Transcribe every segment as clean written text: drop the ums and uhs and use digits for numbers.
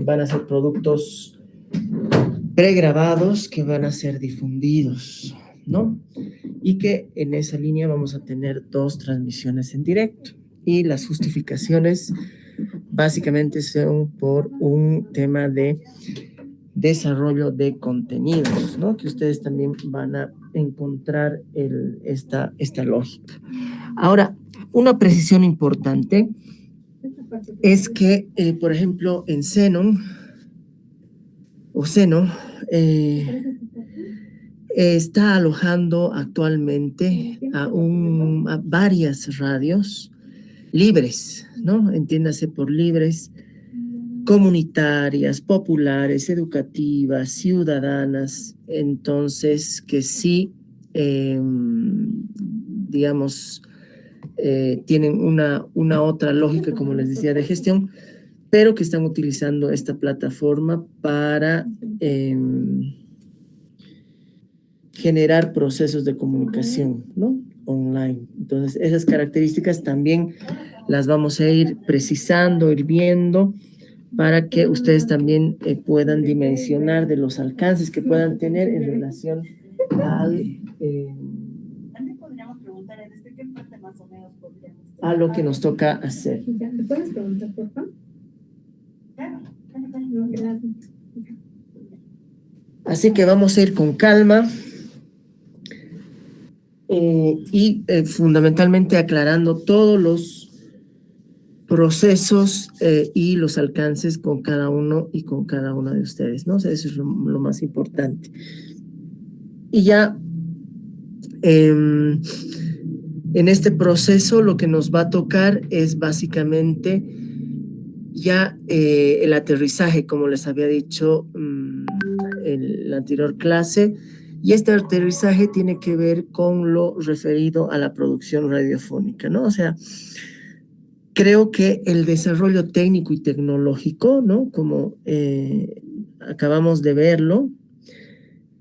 van a ser productos pregrabados que van a ser difundidos, ¿no? Y que en esa línea vamos a tener 2 transmisiones en directo. Y las justificaciones básicamente son por un tema de desarrollo de contenidos, ¿no? Que ustedes también van a encontrar esta lógica. Ahora, una precisión importante es que, por ejemplo, en Xenon, está alojando actualmente a varias radios libres, ¿no? Entiéndase por libres, comunitarias, populares, educativas, ciudadanas, entonces que sí, digamos, tienen una otra lógica, como les decía, de gestión, pero que están utilizando esta plataforma para generar procesos de comunicación, ¿no? Online. Entonces, esas características también las vamos a ir precisando, ir viendo, para que ustedes también puedan dimensionar de los alcances que puedan tener en relación a lo que nos toca hacer. ¿Me puedes preguntar, por favor? No, gracias. Así que vamos a ir con calma y fundamentalmente aclarando todos los procesos y los alcances con cada uno y con cada una de ustedes, ¿no? O sea, eso es lo más importante. Y ya en este proceso lo que nos va a tocar es básicamente ya el aterrizaje, como les había dicho en la anterior clase, y este aterrizaje tiene que ver con lo referido a la producción radiofónica, ¿no? O sea, creo que el desarrollo técnico y tecnológico, ¿no? Como acabamos de verlo,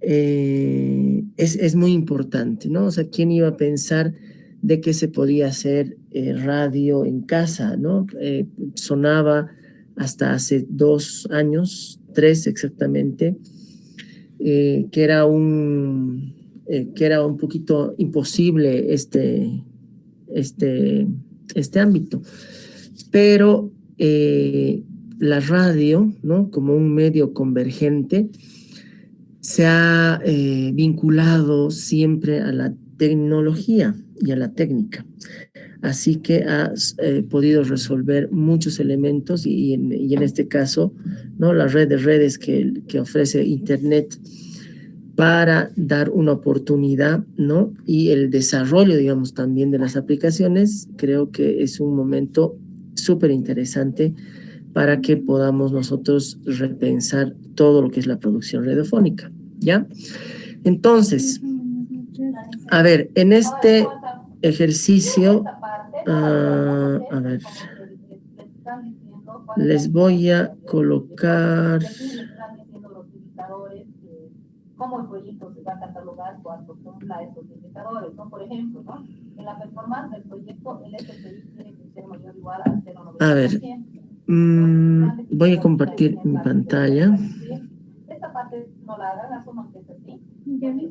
es muy importante, ¿no? O sea, ¿quién iba a pensar de que se podía hacer radio en casa, ¿no? Sonaba hasta hace 2 años, 3 exactamente, que era un poquito imposible este ámbito. Pero la radio, ¿no? Como un medio convergente, se ha vinculado siempre a la tecnología y a la técnica. Así que ha podido resolver muchos elementos y en este caso, ¿no? La red de redes que ofrece Internet para dar una oportunidad, ¿no? Y el desarrollo, digamos, también de las aplicaciones, creo que es un momento súper interesante para que podamos nosotros repensar todo lo que es la producción radiofónica, ¿ya? Entonces, a ver, en este ejercicio, a ver, les voy a colocar... cómo el proyecto se va a catalogar cuando cumpla estos indicadores, ¿no? Por ejemplo, ¿no? En la performance del proyecto, el SPI tiene que ser mayor o igual a 0,90%. A ver, voy a compartir mi pantalla. Esta parte no la hagan, asuman que es así.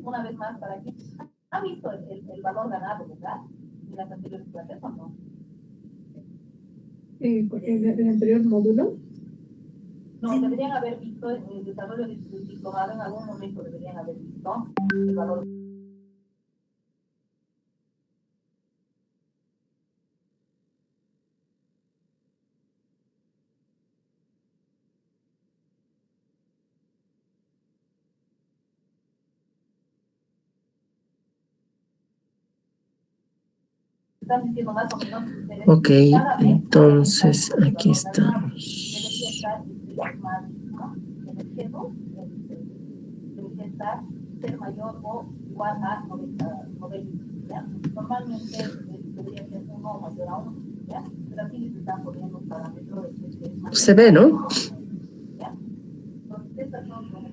Una vez más, para que ¿ha visto el valor ganado, verdad? En las anteriores clases, ¿o no? ¿En el anterior módulo? No, deberían haber visto el desarrollo del diplomado, en algún momento deberían haber visto el valor. Ok, entonces aquí estamos. Ser mayor o igual a 90, ¿ya? Normalmente debería ser 1 mayor a 1, ¿ya? Pero aquí les están poniendo un parámetro de que es mayor. Se ve, ¿no? ¿Ya? Entonces, estas son como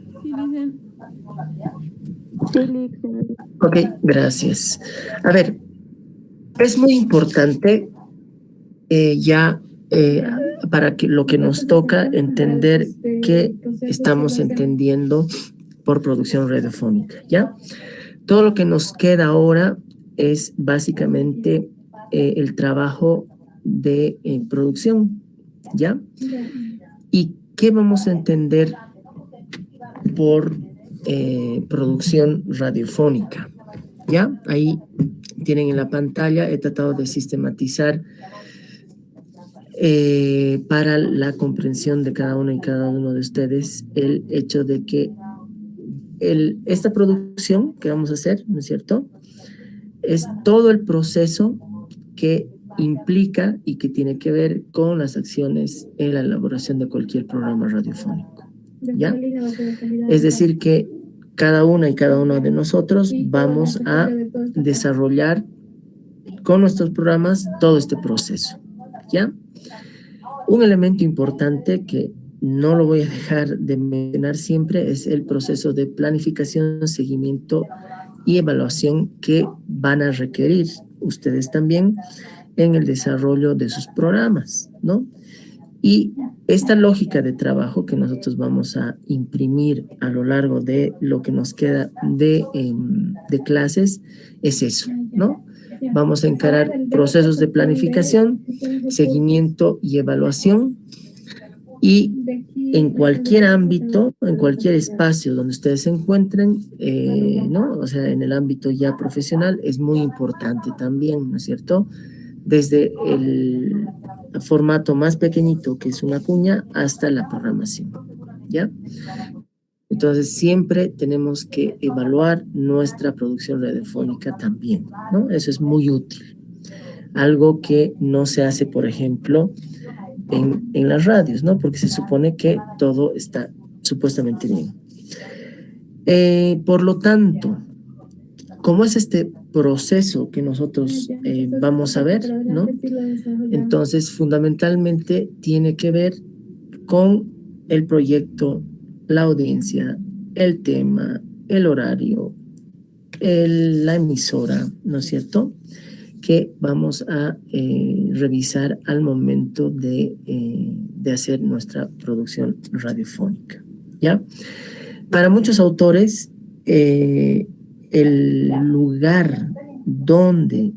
Ok, gracias. A ver, es muy importante ya para que lo que nos toca entender qué estamos entendiendo por producción radiofónica, ¿ya? Todo lo que nos queda ahora es básicamente el trabajo de producción, ¿ya? ¿Y qué vamos a entender por producción radiofónica? ¿Ya? Ahí tienen en la pantalla, he tratado de sistematizar para la comprensión de cada uno y cada uno de ustedes el hecho de que esta producción que vamos a hacer, ¿no es cierto?, es todo el proceso que implica y que tiene que ver con las acciones en la elaboración de cualquier programa radiofónico, ¿ya? Es decir, que cada una y cada uno de nosotros vamos a desarrollar con nuestros programas todo este proceso, ¿ya? Un elemento importante que no lo voy a dejar de mencionar siempre es el proceso de planificación, seguimiento y evaluación que van a requerir ustedes también en el desarrollo de sus programas, ¿no? Y esta lógica de trabajo que nosotros vamos a imprimir a lo largo de lo que nos queda de clases es eso, ¿no? Vamos a encarar procesos de planificación, seguimiento y evaluación, y en cualquier ámbito, en cualquier espacio donde ustedes se encuentren, ¿no? O sea, en el ámbito ya profesional es muy importante también, ¿no es cierto?, desde el formato más pequeñito, que es una cuña, hasta la programación, ¿ya? Entonces, siempre tenemos que evaluar nuestra producción radiofónica también, ¿no? Eso es muy útil. Algo que no se hace, por ejemplo, en las radios, ¿no? Porque se supone que todo está supuestamente bien. Por lo tanto, ¿cómo es este proceso que nosotros vamos a ver, ¿no? Entonces, fundamentalmente tiene que ver con el proyecto, la audiencia, el tema, el horario, la emisora, ¿no es cierto?, que vamos a revisar al momento de hacer nuestra producción radiofónica, ¿ya? Para muchos autores, el lugar donde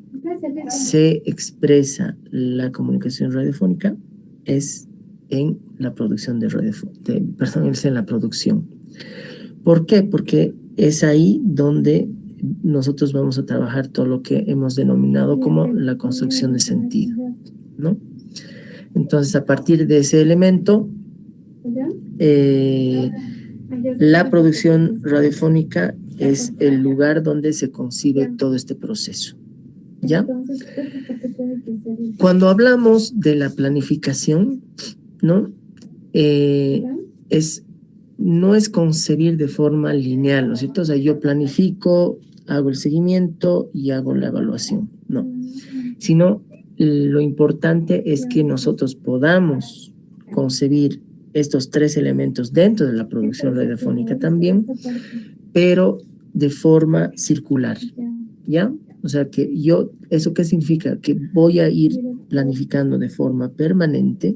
se expresa la comunicación radiofónica es en la producción es en la producción. ¿Por qué? Porque es ahí donde nosotros vamos a trabajar todo lo que hemos denominado como la construcción de sentido, ¿no? Entonces, a partir de ese elemento, la producción radiofónica es el lugar donde se concibe todo este proceso, ¿ya? Cuando hablamos de la planificación, ¿no? No es concebir de forma lineal, ¿no es cierto? O sea, yo planifico, hago el seguimiento y hago la evaluación, no. Sino lo importante es que nosotros podamos concebir estos tres elementos dentro de la producción radiofónica también, pero de forma circular, ¿ya? O sea, que ¿eso qué significa? Que voy a ir planificando de forma permanente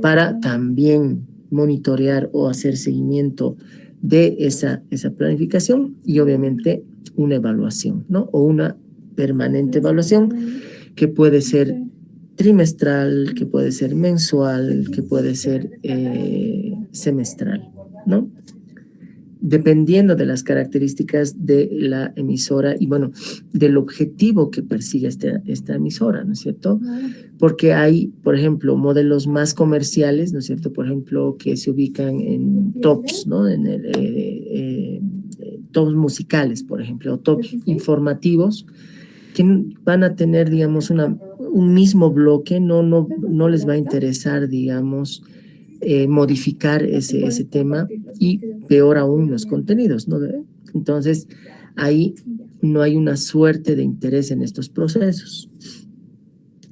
para también monitorear o hacer seguimiento de esa planificación y obviamente una evaluación, ¿no? O una permanente evaluación que puede ser trimestral, que puede ser mensual, que puede ser semestral, ¿no? Dependiendo de las características de la emisora y, bueno, del objetivo que persigue esta emisora, ¿no es cierto? Porque hay, por ejemplo, modelos más comerciales, ¿no es cierto? Por ejemplo, que se ubican en tops, ¿no? En tops musicales, por ejemplo, o tops informativos, que van a tener, digamos, un mismo bloque, no les va a interesar, digamos, modificar ese tema, y peor aún los contenidos, ¿no? Entonces, ahí no hay una suerte de interés en estos procesos.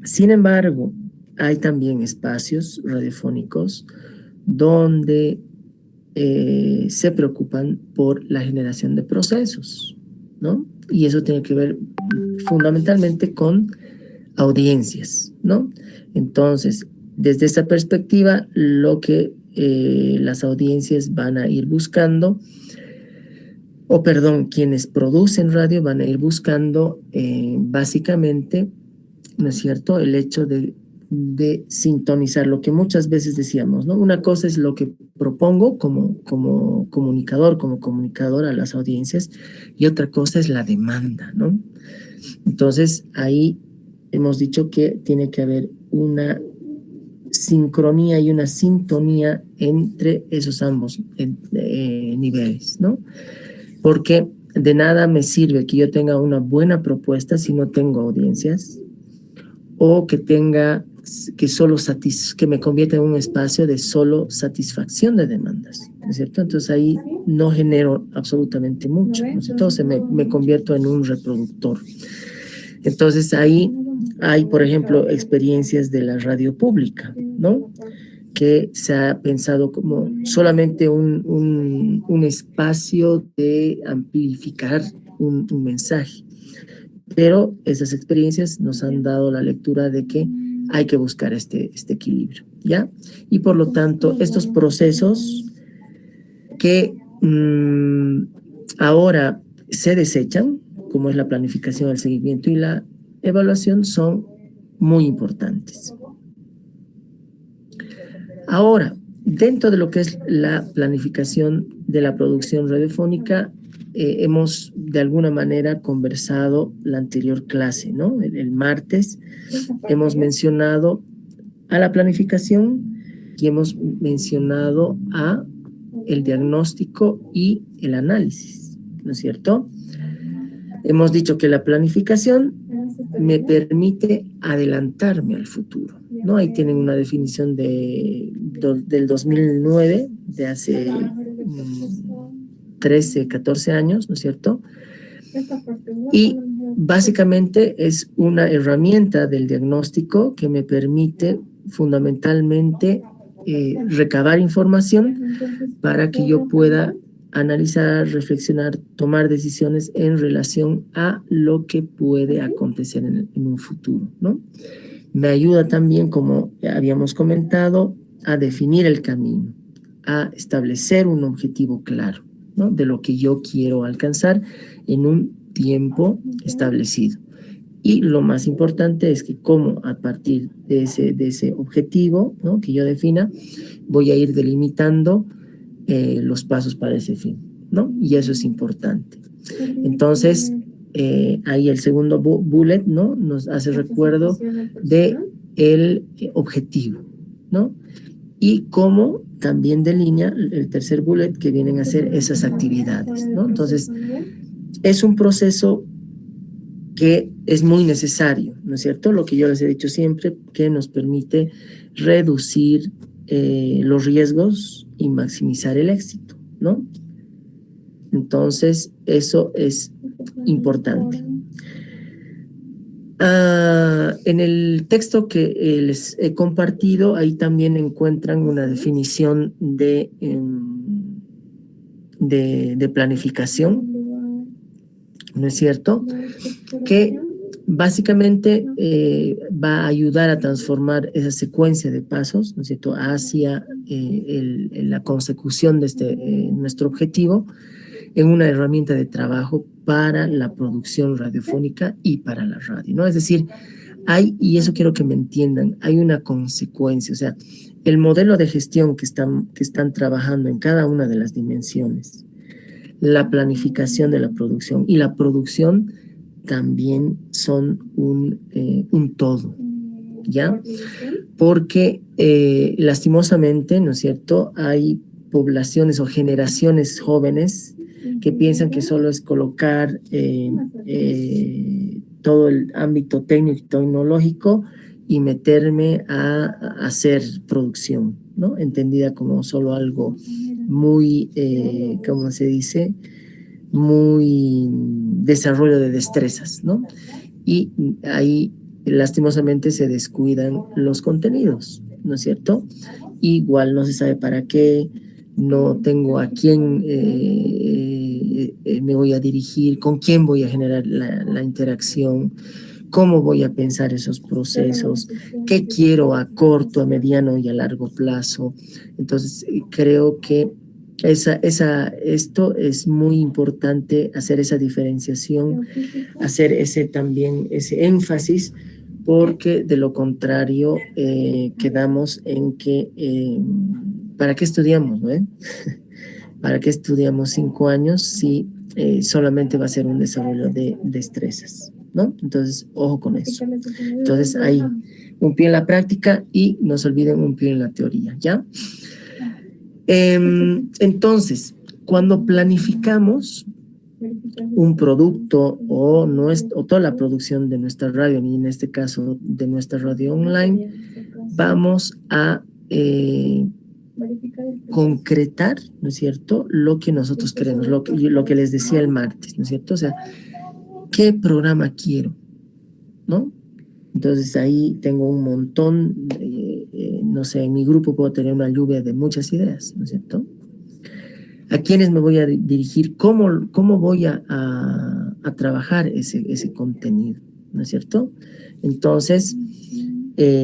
Sin embargo, hay también espacios radiofónicos donde se preocupan por la generación de procesos, ¿no? Y eso tiene que ver fundamentalmente con audiencias, ¿no? Entonces, desde esa perspectiva, lo que las audiencias van a ir buscando, quienes producen radio van a ir buscando básicamente, ¿no es cierto?, el hecho de sintonizar lo que muchas veces decíamos, ¿no? Una cosa es lo que propongo como comunicador, como comunicadora a las audiencias, y otra cosa es la demanda, ¿no? Entonces, ahí hemos dicho que tiene que haber una sincronía y una sintonía entre esos ambos niveles, ¿no? Porque de nada me sirve que yo tenga una buena propuesta si no tengo audiencias, o que que me convierta en un espacio de solo satisfacción de demandas, ¿no es cierto? Entonces ahí no genero absolutamente mucho, ¿no es cierto? Entonces me convierto en un reproductor. Entonces ahí hay, por ejemplo, experiencias de la radio pública, ¿no?, que se ha pensado como solamente un espacio de amplificar un mensaje. Pero esas experiencias nos han dado la lectura de que hay que buscar este equilibrio, ¿ya? Y por lo tanto, estos procesos que ahora se desechan, como es la planificación, el seguimiento y la evaluación, son muy importantes. Ahora, dentro de lo que es la planificación de la producción radiofónica, hemos de alguna manera conversado la anterior clase, ¿no? El martes hemos mencionado a la planificación y hemos mencionado a el diagnóstico y el análisis, ¿no es cierto? Hemos dicho que la planificación me permite adelantarme al futuro, ¿no? Ahí tienen una definición del 2009, de hace 13, 14 años, ¿no es cierto? Y básicamente es una herramienta del diagnóstico que me permite fundamentalmente recabar información para que yo pueda analizar, reflexionar, tomar decisiones en relación a lo que puede acontecer en un futuro, ¿no? Me ayuda también, como habíamos comentado, a definir el camino, a establecer un objetivo claro, ¿no?, de lo que yo quiero alcanzar en un tiempo establecido. Y lo más importante es que como a partir de ese objetivo, ¿no?, que yo defina, voy a ir delimitando los pasos para ese fin, ¿no? Y eso es importante. Entonces, ahí el segundo bullet, ¿no?, nos hace recuerdo de el objetivo, ¿no? Y cómo también delinea el tercer bullet, que vienen a ser esas actividades, ¿no? Entonces, es un proceso que es muy necesario, ¿no es cierto? Lo que yo les he dicho siempre, que nos permite reducir los riesgos y maximizar el éxito, ¿no? Entonces, eso es importante. En el texto que les he compartido, ahí también encuentran una definición de planificación, ¿no es cierto?, que básicamente va a ayudar a transformar esa secuencia de pasos, ¿no es cierto?, hacia la consecución de nuestro objetivo, en una herramienta de trabajo para la producción radiofónica y para la radio, ¿no? Es decir, y eso quiero que me entiendan, hay una consecuencia, o sea, el modelo de gestión que están trabajando en cada una de las dimensiones, la planificación de la producción y la producción también son un todo, ¿ya? Porque lastimosamente, ¿no es cierto?, hay poblaciones o generaciones jóvenes que piensan que solo es colocar todo el ámbito técnico y tecnológico y meterme a hacer producción, ¿no?, entendida como solo algo muy, ¿cómo se dice?, muy desarrollo de destrezas, ¿no? Y ahí lastimosamente se descuidan los contenidos, ¿no es cierto? Igual no se sabe para qué, no tengo a quién me voy a dirigir, con quién voy a generar la interacción, cómo voy a pensar esos procesos, qué quiero a corto, a mediano y a largo plazo. Entonces, creo que esto es muy importante, hacer esa diferenciación, hacer ese énfasis, porque de lo contrario quedamos en que ¿para qué estudiamos, no? ¿Para qué estudiamos 5 años si solamente va a ser un desarrollo de destrezas, ¿no? Entonces, ojo con eso. Entonces, hay un pie en la práctica y no se olviden un pie en la teoría, ¿ya? Entonces, cuando planificamos un producto o toda la producción de nuestra radio, y en este caso de nuestra radio online, vamos a concretar, ¿no es cierto?, lo que nosotros queremos, lo que les decía el martes, ¿no es cierto? O sea, ¿qué programa quiero?, ¿no? Entonces ahí tengo un montón, no sé, en mi grupo puedo tener una lluvia de muchas ideas, ¿no es cierto? ¿A quiénes me voy a dirigir? ¿Cómo voy a trabajar ese contenido? ¿No es cierto? Entonces,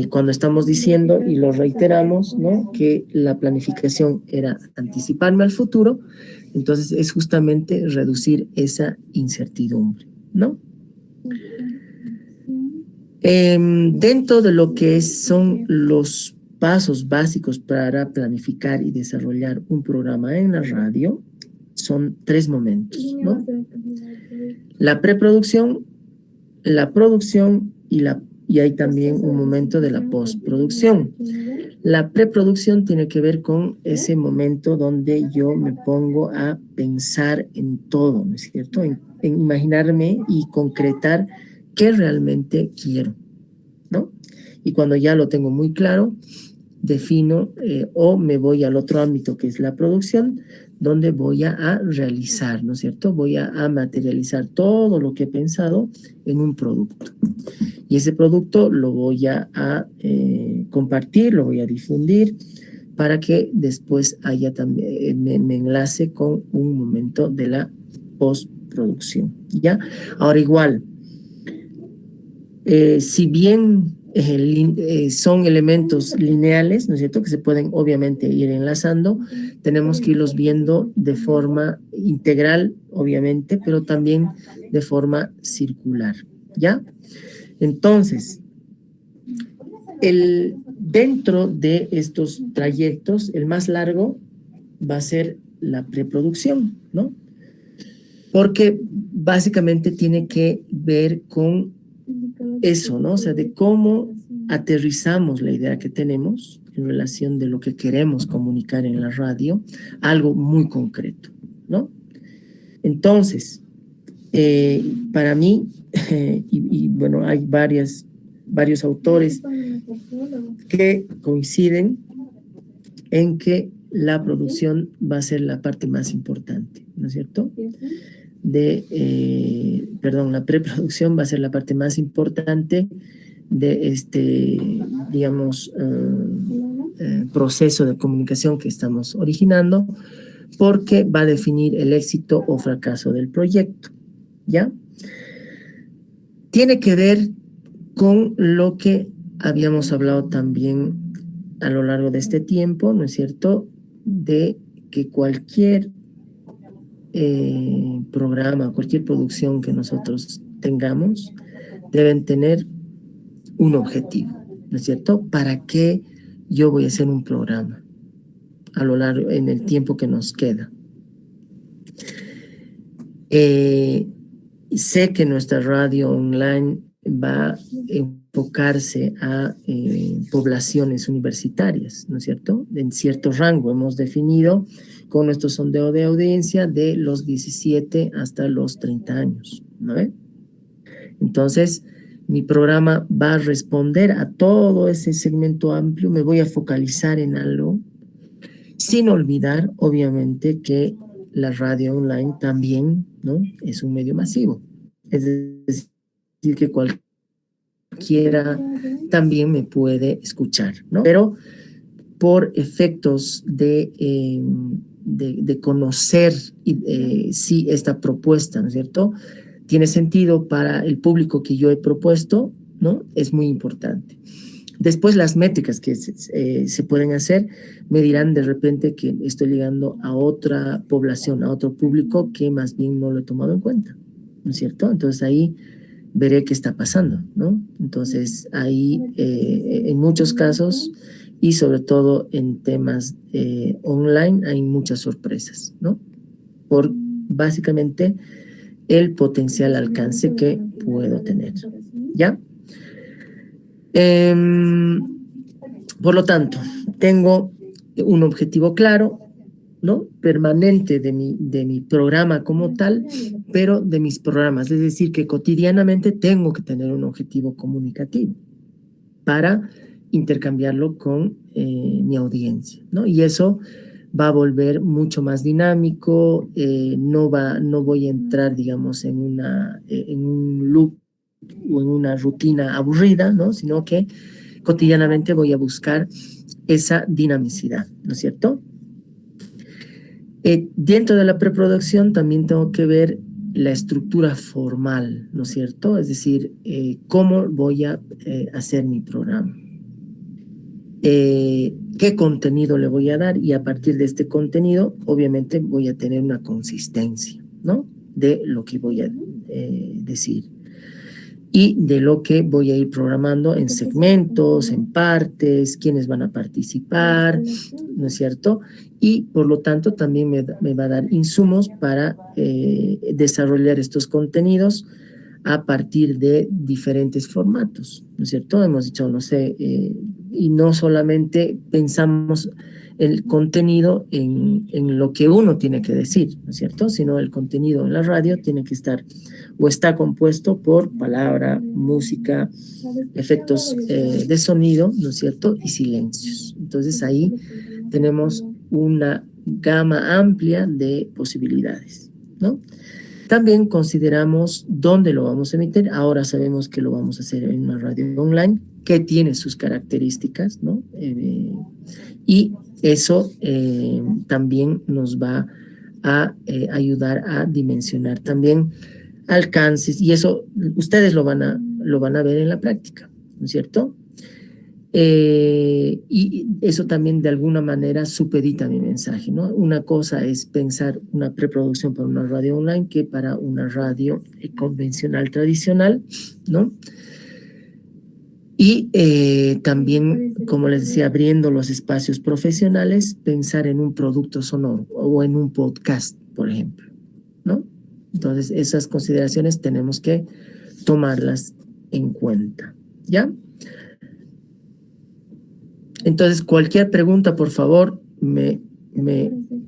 cuando estamos diciendo, y lo reiteramos, ¿no?, que la planificación era anticiparme al futuro, entonces es justamente reducir esa incertidumbre, ¿no? Dentro de lo que son los pasos básicos para planificar y desarrollar un programa en la radio, son 3 momentos, ¿no? La preproducción, la producción y hay también un momento de la postproducción. La preproducción tiene que ver con ese momento donde yo me pongo a pensar en todo, ¿no es cierto? En imaginarme y concretar qué realmente quiero, ¿no? Y cuando ya lo tengo muy claro, defino o me voy al otro ámbito que es la producción, donde voy a realizar, ¿no es cierto? Voy a materializar todo lo que he pensado en un producto. Y ese producto lo voy a compartir, lo voy a difundir, para que después haya también, me enlace con un momento de la postproducción, ¿ya? Ahora igual, si bien son elementos lineales, ¿no es cierto?, que se pueden obviamente ir enlazando, tenemos que irlos viendo de forma integral, obviamente, pero también de forma circular, ¿ya? Entonces, dentro de estos trayectos, el más largo va a ser la preproducción, ¿no? Porque básicamente tiene que ver con eso, ¿no? O sea, de cómo aterrizamos la idea que tenemos en relación de lo que queremos comunicar en la radio, algo muy concreto, ¿no? Entonces, para mí, y bueno, hay varios autores que coinciden en que la producción va a ser la parte más importante, ¿no es cierto? La preproducción va a ser la parte más importante de digamos, proceso de comunicación que estamos originando, porque va a definir el éxito o fracaso del proyecto, ¿ya? Tiene que ver con lo que habíamos hablado también a lo largo de este tiempo, ¿no es cierto?, de que cualquier programa, cualquier producción que nosotros tengamos, deben tener un objetivo, ¿no es cierto? ¿Para qué yo voy a hacer un programa a lo largo, en el tiempo que nos queda? Sé que nuestra radio online va a enfocarse a poblaciones universitarias, ¿no es cierto? En cierto rango hemos definido con nuestro sondeo de audiencia de los 17 hasta los 30 años, ¿no? Entonces, mi programa va a responder a todo ese segmento amplio, me voy a focalizar en algo, sin olvidar, obviamente, que la radio online también, ¿no?, es un medio masivo. Es decir, que cualquiera también me puede escuchar, ¿no? Pero por efectos de conocer sí esta propuesta, ¿no es cierto?, tiene sentido para el público que yo he propuesto, ¿no? Es muy importante. Después las métricas que se pueden hacer me dirán de repente que estoy llegando a otra población, a otro público que más bien no lo he tomado en cuenta, ¿no es cierto? Entonces ahí veré qué está pasando, ¿no? Entonces ahí en muchos casos y sobre todo en temas online hay muchas sorpresas, ¿no? Por básicamente el potencial alcance que puedo tener, ¿ya? Por lo tanto, tengo un objetivo claro, ¿no? Permanente de mi programa como tal, pero de mis programas. Es decir, que cotidianamente tengo que tener un objetivo comunicativo para intercambiarlo con mi audiencia, ¿no? Y eso va a volver mucho más dinámico, no voy a entrar, digamos, en un loop o en una rutina aburrida, ¿no? Sino que cotidianamente voy a buscar esa dinamicidad, ¿no es cierto? Dentro de la preproducción también tengo que ver la estructura formal, ¿no es cierto? Es decir, cómo voy a hacer mi programa. Qué contenido le voy a dar y a partir de este contenido, obviamente, voy a tener una consistencia, ¿no? De lo que voy a decir y de lo que voy a ir programando en segmentos, en partes, quiénes van a participar, ¿no es cierto? Y por lo tanto también me va a dar insumos para desarrollar estos contenidos a partir de diferentes formatos, ¿no es cierto? Hemos dicho, no sé, y no solamente pensamos el contenido en lo que uno tiene que decir, ¿no es cierto? Sino el contenido en la radio tiene que estar o está compuesto por palabra, música, efectos de sonido, ¿no es cierto? Y silencios. Entonces ahí tenemos una gama amplia de posibilidades, ¿no? También consideramos dónde lo vamos a emitir. Ahora sabemos que lo vamos a hacer en una radio online que tiene sus características, ¿no? Y eso también nos va a ayudar a dimensionar también alcances y eso ustedes lo van a ver en la práctica, ¿no es cierto? Y eso también de alguna manera supedita mi mensaje, ¿no? Una cosa es pensar una preproducción para una radio online que para una radio convencional tradicional, ¿no? Y también, como les decía, abriendo los espacios profesionales, pensar en un producto sonoro o en un podcast, por ejemplo, ¿no? Entonces, esas consideraciones tenemos que tomarlas en cuenta, ¿ya? Entonces, cualquier pregunta, por favor, me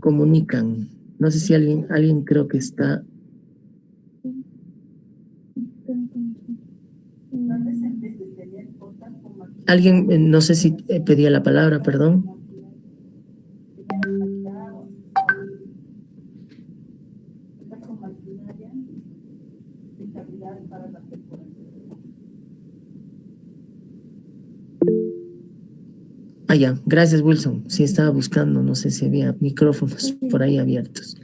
comunican. No sé si alguien creo que está. Alguien, no sé si pedía la palabra, perdón. Ah, ya, gracias Wilson. Sí, estaba buscando, no sé si había micrófonos por ahí abiertos.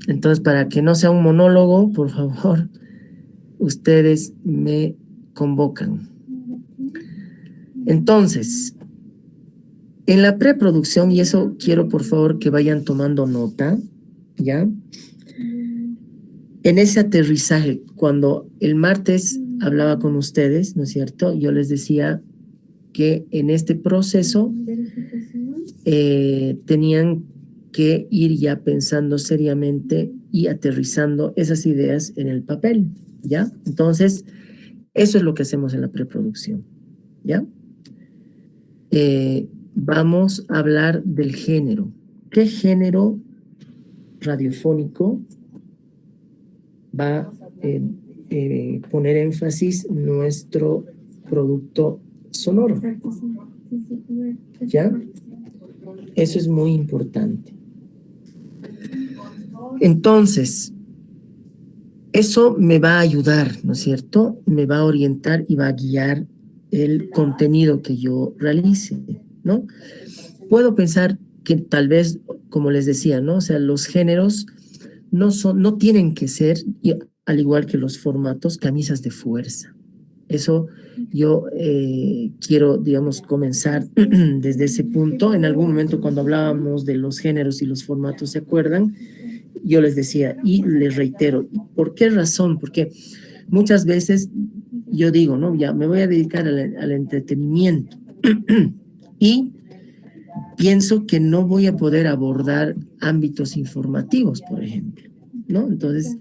Entonces, para que no sea un monólogo, por favor, ustedes me convocan. Entonces, en la preproducción, y eso quiero por favor que vayan tomando nota, ¿ya? En ese aterrizaje, cuando el martes hablaba con ustedes, ¿no es cierto? Yo les decía que en este proceso tenían que ir ya pensando seriamente y aterrizando esas ideas en el papel, ¿ya? Entonces, eso es lo que hacemos en la preproducción, ¿ya? Vamos a hablar del género. ¿Qué género radiofónico va a poner énfasis nuestro producto sonoro? ¿Ya? Eso es muy importante. Entonces, eso me va a ayudar, ¿no es cierto? Me va a orientar y va a guiar el contenido que yo realice, ¿no? Puedo pensar que tal vez, como les decía, ¿no? O sea, los géneros no tienen que ser, al igual que los formatos, camisas de fuerza. Eso yo quiero, digamos, comenzar desde ese punto. En algún momento cuando hablábamos de los géneros y los formatos, ¿se acuerdan? Yo les decía, y les reitero, ¿por qué razón? Porque muchas veces yo digo, no, ya me voy a dedicar al entretenimiento y pienso que no voy a poder abordar ámbitos informativos, por ejemplo, ¿no? Entonces,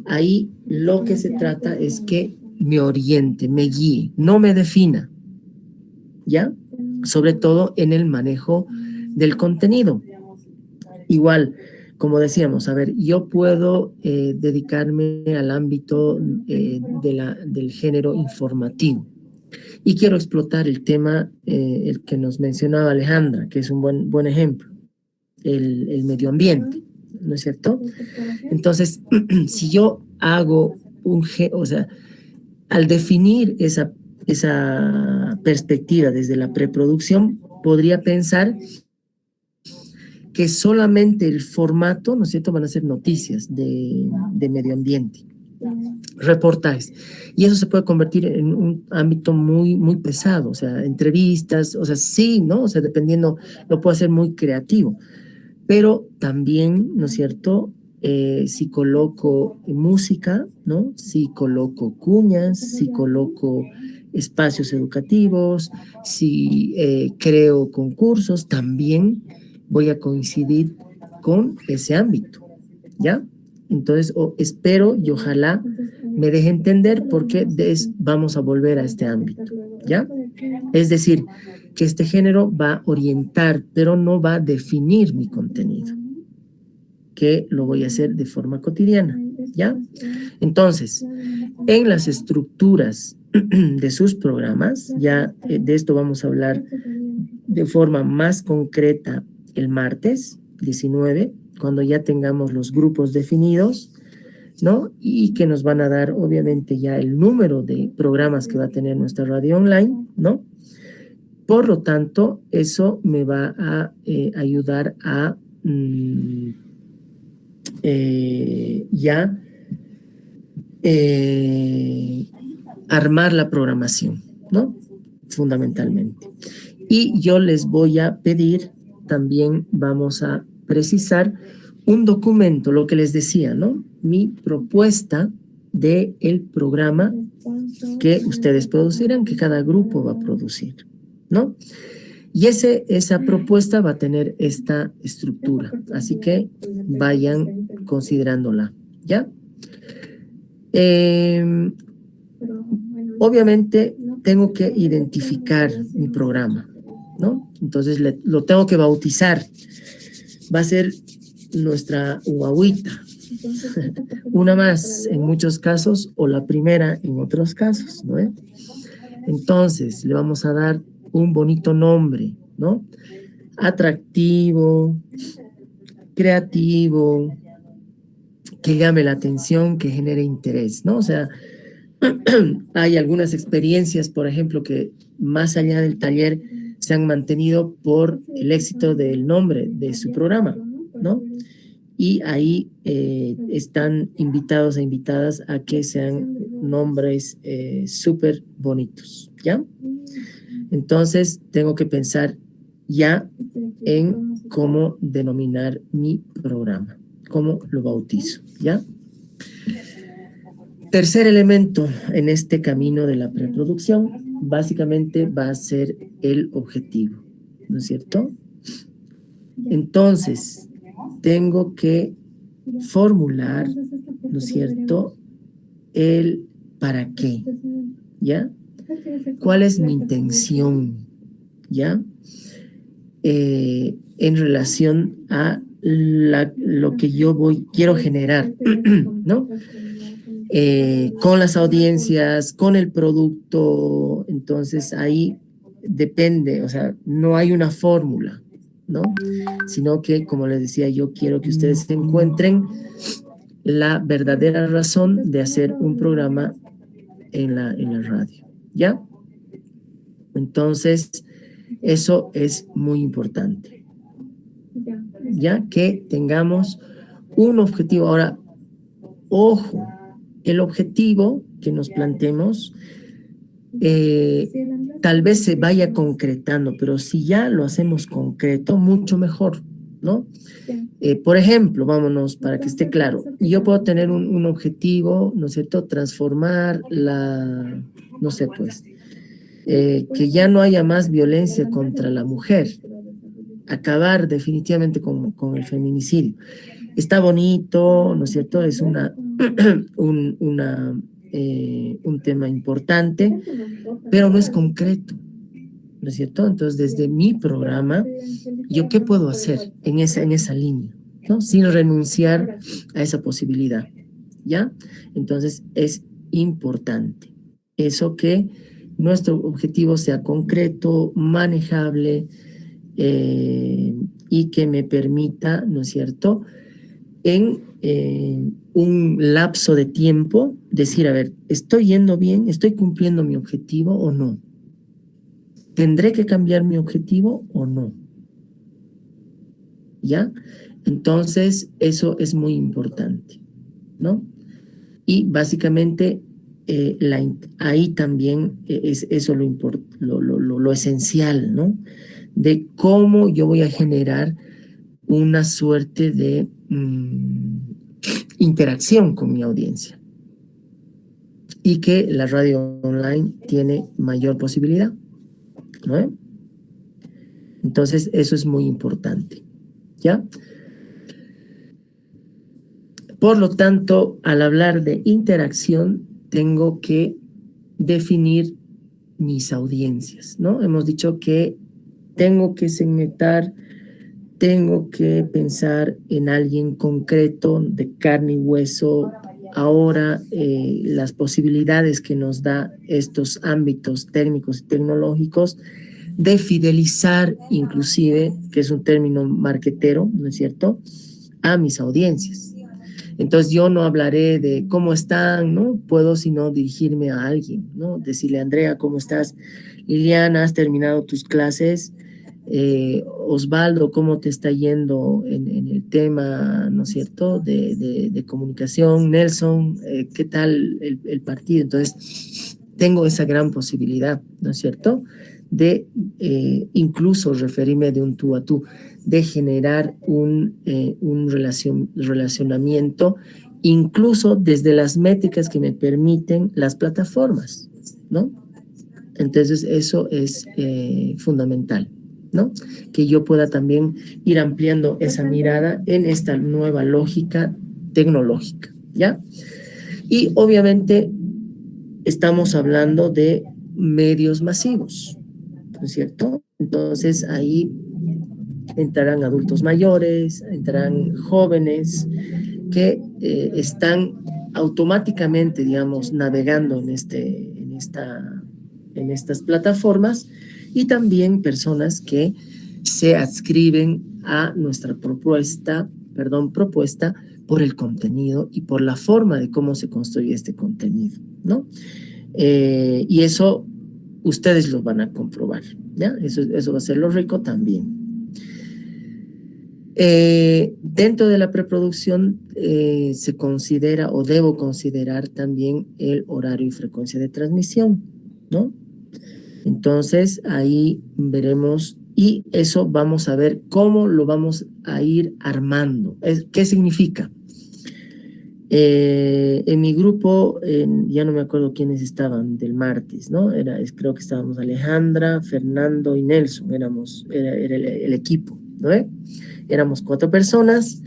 ahí lo que se trata es que me oriente, me guíe, no me defina, ¿ya? Sobre todo en el manejo del contenido. Igual, como decíamos, a ver, yo puedo dedicarme al ámbito del género informativo y quiero explotar el tema, el que nos mencionaba Alejandra, que es un buen ejemplo, el medio ambiente, ¿no es cierto? Entonces, si yo hago o sea, al definir esa perspectiva desde la preproducción, podría pensar que solamente el formato, ¿no es cierto?, van a ser noticias de medio ambiente, reportajes. Y eso se puede convertir en un ámbito muy pesado, o sea, entrevistas, o sea, sí, ¿no? O sea, dependiendo, lo puedo hacer muy creativo. Pero también, ¿no es cierto?, si coloco música, ¿no? Si coloco cuñas, si coloco espacios educativos, si creo concursos, también voy a coincidir con ese ámbito, ¿ya? Entonces, espero y ojalá me deje entender por qué vamos a volver a este ámbito, ¿ya? Es decir, que este género va a orientar, pero no va a definir mi contenido, que lo voy a hacer de forma cotidiana, ¿ya? Entonces, en las estructuras de sus programas, ya de esto vamos a hablar de forma más concreta el martes 19, cuando ya tengamos los grupos definidos, ¿no? Y que nos van a dar, obviamente, ya el número de programas que va a tener nuestra radio online, ¿no? Por lo tanto, eso me va a ayudar a ya armar la programación, ¿no? Fundamentalmente. Y yo les voy a pedir, también vamos a precisar un documento, lo que les decía, ¿no? Mi propuesta del programa que ustedes producirán, que cada grupo va a producir, ¿no? Y esa propuesta va a tener esta estructura, así que vayan considerándola, ¿ya? Obviamente tengo que identificar mi programa, ¿no? Entonces lo tengo que bautizar. Va a ser nuestra guaguita, una más en muchos casos o la primera en otros casos, ¿no? Entonces le vamos a dar un bonito nombre, ¿no? Atractivo, creativo, que llame la atención, que genere interés, ¿no? O sea, hay algunas experiencias, por ejemplo, que más allá del taller se han mantenido por el éxito del nombre de su programa, ¿no? Y ahí están invitados e invitadas a que sean nombres súper bonitos, ¿ya? Entonces, tengo que pensar ya en cómo denominar mi programa, cómo lo bautizo, ¿ya? Tercer elemento en este camino de la preproducción, básicamente va a ser el objetivo, ¿no es cierto? Entonces, tengo que formular, ¿no es cierto?, el para qué, ¿ya? ¿Cuál es mi intención, ¿ya? En relación a lo que yo quiero generar, ¿no? Con las audiencias, con el producto, entonces ahí depende, o sea, no hay una fórmula, ¿no? Sino que, como les decía, yo quiero que ustedes encuentren la verdadera razón de hacer un programa en la radio, ¿ya? Entonces, eso es muy importante, ya que tengamos un objetivo. Ahora, ojo, el objetivo que nos planteemos tal vez se vaya concretando, pero si ya lo hacemos concreto, mucho mejor, ¿no? Por ejemplo, vámonos para que esté claro, yo puedo tener un objetivo, ¿no es cierto?, transformar no sé, pues, que ya no haya más violencia contra la mujer, acabar definitivamente con el feminicidio. Está bonito, ¿no es cierto?, es un tema importante, pero no es concreto, ¿no es cierto? Entonces, desde mi programa, ¿yo qué puedo hacer en esa línea, ¿no? Sin renunciar a esa posibilidad, ¿ya? Entonces, es importante eso, que nuestro objetivo sea concreto, manejable, y que me permita, ¿no es cierto?, en un lapso de tiempo, decir, a ver, ¿estoy yendo bien? ¿Estoy cumpliendo mi objetivo o no? ¿Tendré que cambiar mi objetivo o no? ¿Ya? Entonces, eso es muy importante, ¿no? Y básicamente, ahí también es eso lo esencial, ¿no? De cómo yo voy a generar una suerte de interacción con mi audiencia, y que la radio online tiene mayor posibilidad, ¿no? Entonces, eso es muy importante, ¿ya? Por lo tanto, al hablar de interacción, tengo que definir mis audiencias, ¿no? Hemos dicho que tengo que segmentar, tengo que pensar en alguien concreto, de carne y hueso. Ahora, las posibilidades que nos da estos ámbitos técnicos y tecnológicos de fidelizar, inclusive, que es un término marquetero, ¿no es cierto?, a mis audiencias. Entonces, yo no hablaré de cómo están, ¿no? Puedo sino dirigirme a alguien, ¿no? Decirle, Andrea, ¿cómo estás? Liliana, ¿has terminado tus clases? Osvaldo, ¿cómo te está yendo en el tema, ¿no es cierto?, de comunicación? Nelson, ¿qué tal el partido? Entonces, tengo esa gran posibilidad, ¿no es cierto?, de incluso referirme de un tú a tú, de generar un relacionamiento, incluso desde las métricas que me permiten las plataformas, ¿no? Entonces, eso es fundamental, ¿no? Que yo pueda también ir ampliando esa mirada en esta nueva lógica tecnológica, ¿ya? Y obviamente estamos hablando de medios masivos, ¿no es cierto? Entonces, ahí entrarán adultos mayores, entrarán jóvenes que están automáticamente, digamos, navegando en estas plataformas, y también personas que se adscriben a nuestra propuesta por el contenido y por la forma de cómo se construye este contenido, ¿no? Y eso ustedes lo van a comprobar, ¿ya? Eso va a ser lo rico también. Dentro de la preproducción se considera, o debo considerar también, el horario y frecuencia de transmisión, ¿no? Entonces, ahí veremos, y eso vamos a ver cómo lo vamos a ir armando. ¿Qué significa? En mi grupo, ya no me acuerdo quiénes estaban del martes, ¿no? Creo que estábamos Alejandra, Fernando y Nelson, era el equipo, ¿no? Éramos 4 personas,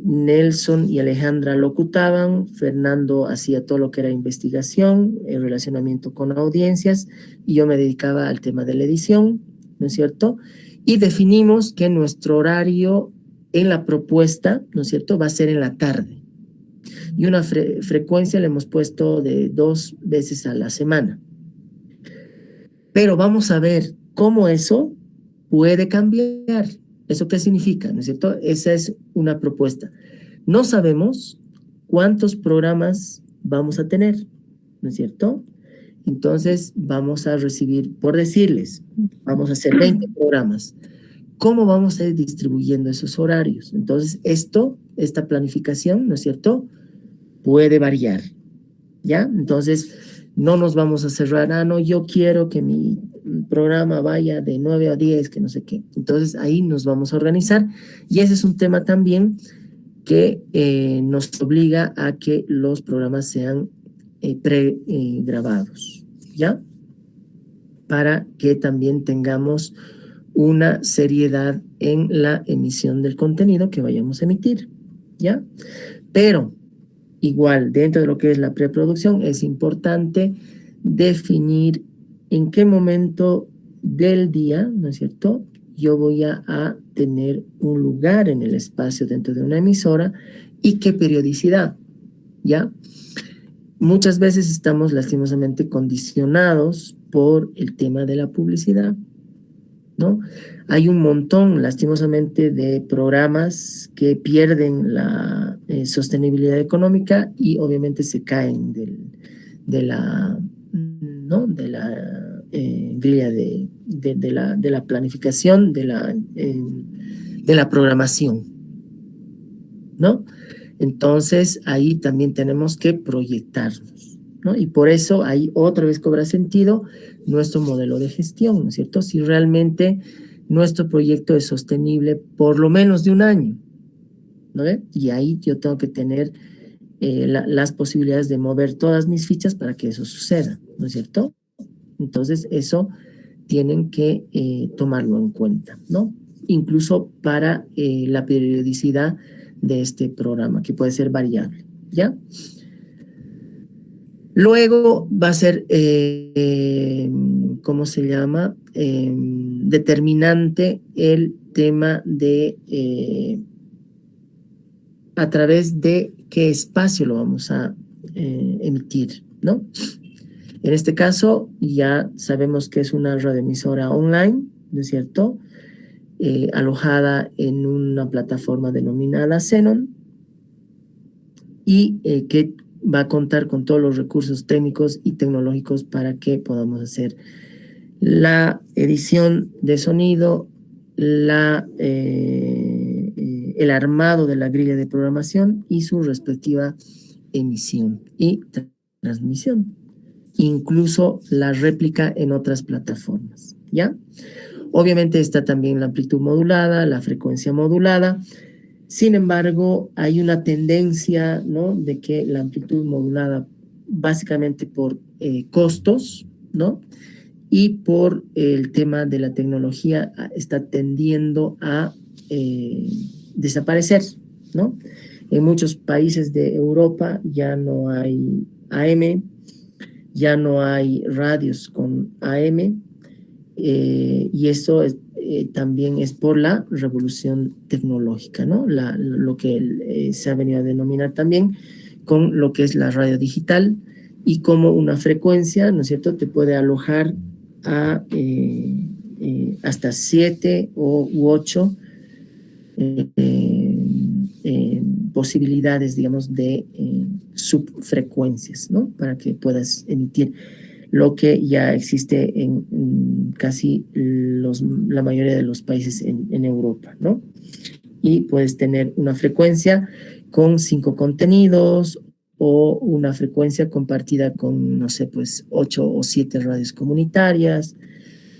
Nelson y Alejandra locutaban, Fernando hacía todo lo que era investigación, el relacionamiento con audiencias, y yo me dedicaba al tema de la edición, ¿no es cierto? Y definimos que nuestro horario en la propuesta, ¿no es cierto?, va a ser en la tarde. Y una frecuencia le hemos puesto de 2 veces a la semana. Pero vamos a ver cómo eso puede cambiar. ¿Eso qué significa? ¿No es cierto? Esa es una propuesta. No sabemos cuántos programas vamos a tener, ¿no es cierto? Entonces vamos a recibir, por decirles, vamos a hacer 20 programas. ¿Cómo vamos a ir distribuyendo esos horarios? Entonces, esta planificación, ¿no es cierto?, puede variar, ¿ya? Entonces, no nos vamos a cerrar, no, yo quiero que mi programa vaya de 9 a 10, que no sé qué. Entonces, ahí nos vamos a organizar, y ese es un tema también que nos obliga a que los programas sean pregrabados, ¿ya? Para que también tengamos una seriedad en la emisión del contenido que vayamos a emitir, ¿ya? Pero igual, dentro de lo que es la preproducción, es importante definir en qué momento del día, ¿no es cierto?, yo voy a tener un lugar en el espacio dentro de una emisora y qué periodicidad, ¿ya? Muchas veces estamos lastimosamente condicionados por el tema de la publicidad, ¿no? Hay un montón, lastimosamente, de programas que pierden la sostenibilidad económica y obviamente se caen de la, ¿no?, de la grilla de la planificación, de la programación, ¿no? Entonces, ahí también tenemos que proyectarnos, ¿no? Y por eso ahí otra vez cobra sentido nuestro modelo de gestión, ¿no es cierto? Si realmente nuestro proyecto es sostenible por lo menos de un año, ¿no ve? Y ahí yo tengo que tener las posibilidades de mover todas mis fichas para que eso suceda, ¿no es cierto? Entonces, eso tienen que tomarlo en cuenta, ¿no? Incluso para la periodicidad de este programa, que puede ser variable, ¿ya? Luego va a ser, ¿cómo se llama? Determinante el tema de a través de qué espacio lo vamos a emitir, ¿no? En este caso, ya sabemos que es una radioemisora online, ¿no es cierto?, alojada en una plataforma denominada Xenon, y que va a contar con todos los recursos técnicos y tecnológicos para que podamos hacer la edición de sonido, el armado de la grilla de programación y su respectiva emisión y transmisión, incluso la réplica en otras plataformas, ¿ya? Obviamente está también la amplitud modulada, la frecuencia modulada. Sin embargo, hay una tendencia, ¿no?, de que la amplitud modulada, básicamente por costos, ¿no?, y por el tema de la tecnología, está tendiendo a desaparecer, ¿no? En muchos países de Europa ya no hay AM, ya no hay radios con AM, y eso también es por la revolución tecnológica, ¿no? Lo que se ha venido a denominar también con lo que es la radio digital, y como una frecuencia, ¿no es cierto?, te puede alojar a hasta 7 u 8 posibilidades, digamos, de subfrecuencias, ¿no?, para que puedas emitir lo que ya existe en casi la mayoría de los países en Europa, ¿no? Y puedes tener una frecuencia con 5 contenidos o una frecuencia compartida con, no sé, pues 8 o 7 radios comunitarias.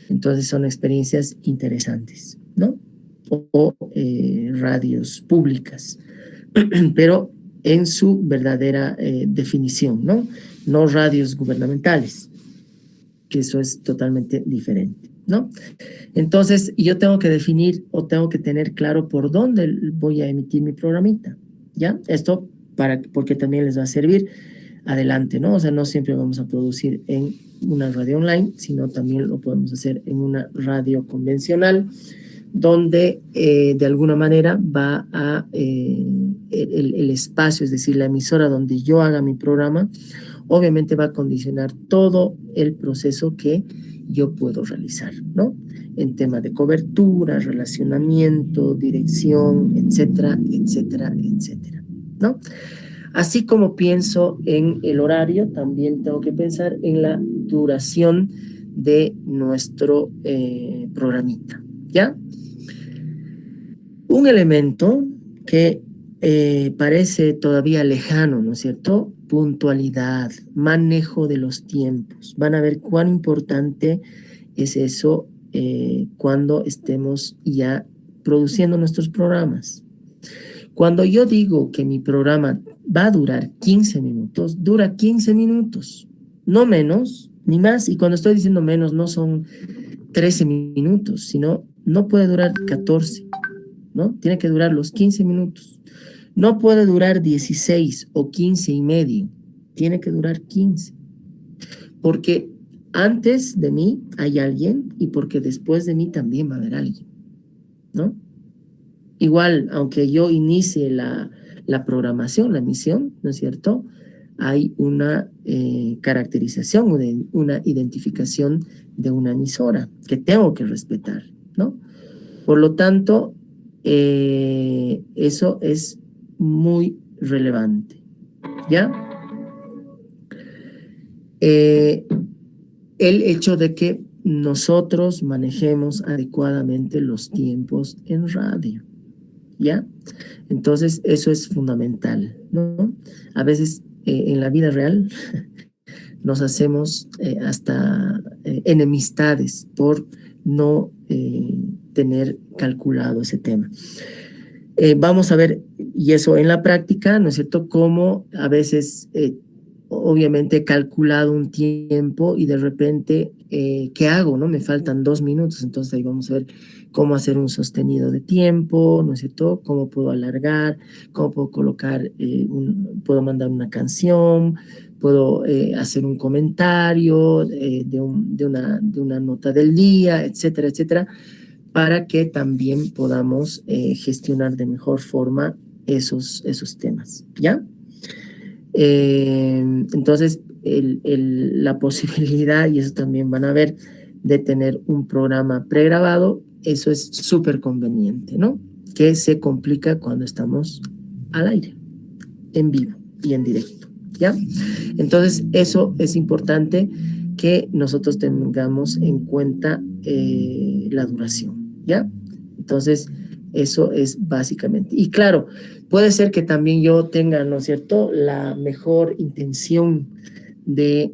Entonces son experiencias interesantes, ¿no? O radios públicas, pero en su verdadera definición, ¿no? No radios gubernamentales, que eso es totalmente diferente, ¿no? Entonces, yo tengo que definir o tengo que tener claro por dónde voy a emitir mi programita, ¿ya? Esto porque también les va a servir adelante, ¿no? O sea, no siempre vamos a producir en una radio online, sino también lo podemos hacer en una radio convencional, donde de alguna manera va a el espacio, es decir, la emisora donde yo haga mi programa, obviamente va a condicionar todo el proceso que yo puedo realizar, ¿no? En tema de cobertura, relacionamiento, dirección, etcétera, etcétera, etcétera, ¿no? Así como pienso en el horario, también tengo que pensar en la duración de nuestro programita, ¿ya? Un elemento que parece todavía lejano, ¿no es cierto? Puntualidad, manejo de los tiempos. Van a ver cuán importante es eso cuando estemos ya produciendo nuestros programas. Cuando yo digo que mi programa va a durar 15 minutos, dura 15 minutos, no menos ni más. Y cuando estoy diciendo menos, no son 13 minutos, sino no puede durar 14, ¿no? Tiene que durar los 15 minutos. No puede durar 16 o 15 y medio, tiene que durar 15. Porque antes de mí hay alguien y porque después de mí también va a haber alguien, ¿no? Igual, aunque yo inicie la programación, la emisión, ¿no es cierto? Hay una caracterización, una identificación de una emisora que tengo que respetar, ¿no? Por lo tanto, eso es muy relevante, ¿ya? El hecho de que nosotros manejemos adecuadamente los tiempos en radio, ¿ya? Entonces, eso es fundamental, ¿no? A veces en la vida real nos hacemos hasta enemistades por no tener calculado ese tema. Vamos a ver, y eso en la práctica, ¿no es cierto?, cómo a veces, obviamente, he calculado un tiempo y de repente, ¿qué hago, no? Me faltan 2 minutos, entonces ahí vamos a ver cómo hacer un sostenido de tiempo, ¿no es cierto?, cómo puedo alargar, cómo puedo colocar, puedo mandar una canción, puedo hacer un comentario de una nota del día, etcétera, etcétera, para que también podamos gestionar de mejor forma esos temas, ¿ya? Entonces, la posibilidad, y eso también van a ver, de tener un programa pregrabado, eso es súper conveniente, ¿no? Que se complica cuando estamos al aire, en vivo y en directo, ¿ya? Entonces, eso es importante que nosotros tengamos en cuenta la duración, ¿ya? Entonces, eso es básicamente. Y claro, puede ser que también yo tenga, ¿no es cierto?, la mejor intención de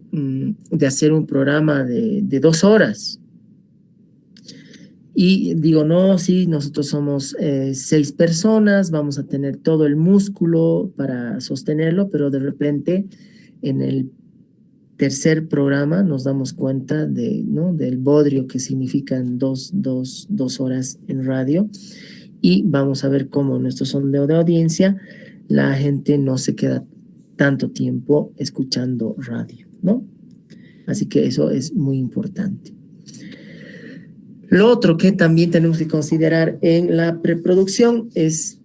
hacer un programa de 2 horas. Y digo, no, sí, nosotros somos 6 personas, vamos a tener todo el músculo para sostenerlo, pero de repente en el tercer programa nos damos cuenta ¿no?, del bodrio que significan dos horas en radio, y vamos a ver cómo en nuestro sondeo de audiencia la gente no se queda tanto tiempo escuchando radio, ¿no? Así que eso es muy importante. Lo otro que también tenemos que considerar en la preproducción es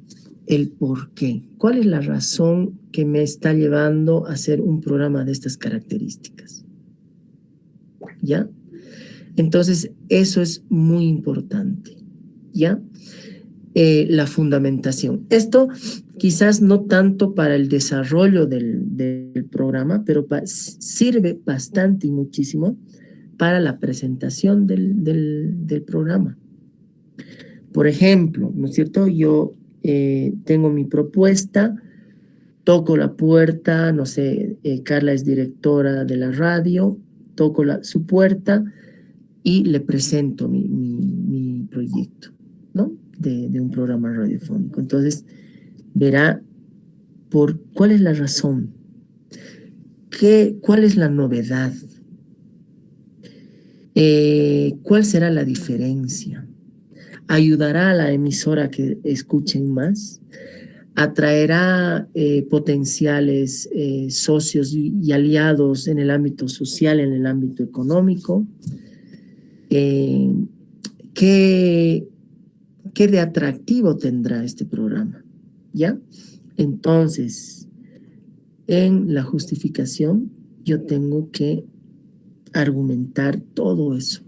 el por qué. ¿Cuál es la razón que me está llevando a hacer un programa de estas características? ¿Ya? Entonces, eso es muy importante, ¿ya? La fundamentación. Esto quizás no tanto para el desarrollo del programa, pero sirve bastante y muchísimo para la presentación del programa. Por ejemplo, ¿no es cierto? Yo tengo mi propuesta, toco la puerta, no sé, Carla es directora de la radio, toco su puerta y le presento mi proyecto, ¿no? De un programa radiofónico. Entonces, verá cuál es la razón, cuál es la novedad, cuál será la diferencia. ¿Ayudará a la emisora a que escuchen más? ¿Atraerá potenciales socios y aliados en el ámbito social, en el ámbito económico? ¿Qué de atractivo tendrá este programa? ¿Ya? Entonces, en la justificación yo tengo que argumentar todo eso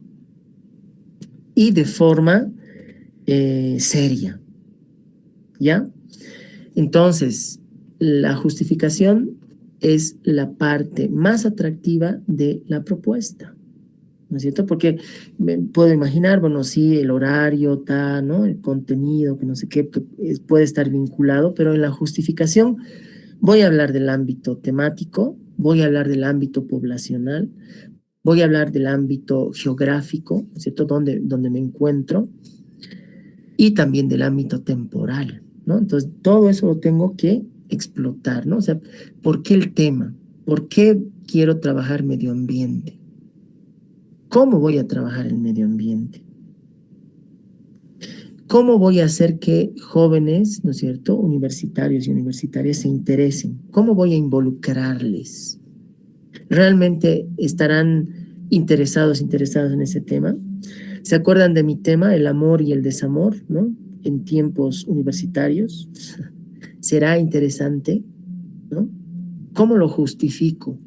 y de forma seria, ¿ya? Entonces, la justificación es la parte más atractiva de la propuesta, ¿no es cierto? Porque me puedo imaginar, bueno, sí, el horario, ¿no? El contenido, que no sé qué, que puede estar vinculado, pero en la justificación voy a hablar del ámbito temático, voy a hablar del ámbito poblacional, voy a hablar del ámbito geográfico, ¿no es cierto? Donde me encuentro, y también del ámbito temporal, ¿no? Entonces, todo eso lo tengo que explotar, ¿no? O sea, ¿por qué el tema? ¿Por qué quiero trabajar medio ambiente? ¿Cómo voy a trabajar el medio ambiente? ¿Cómo voy a hacer que jóvenes, ¿no es cierto?, universitarios y universitarias se interesen? ¿Cómo voy a involucrarles? ¿Realmente estarán interesados en ese tema? ¿Se acuerdan de mi tema, el amor y el desamor, ¿no? En tiempos universitarios. ¿Será interesante, ¿no? ¿Cómo lo justifico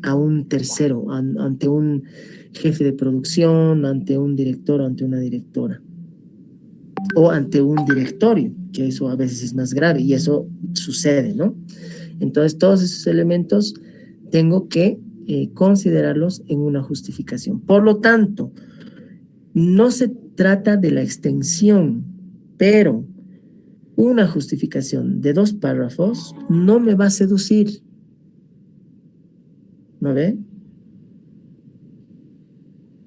a un tercero, ante un jefe de producción, ante un director o ante una directora? O ante un directorio, que eso a veces es más grave y eso sucede, ¿no? Entonces, todos esos elementos tengo que considerarlos en una justificación. Por lo tanto, no se trata de la extensión, pero una justificación de 2 párrafos no me va a seducir, ¿no ve?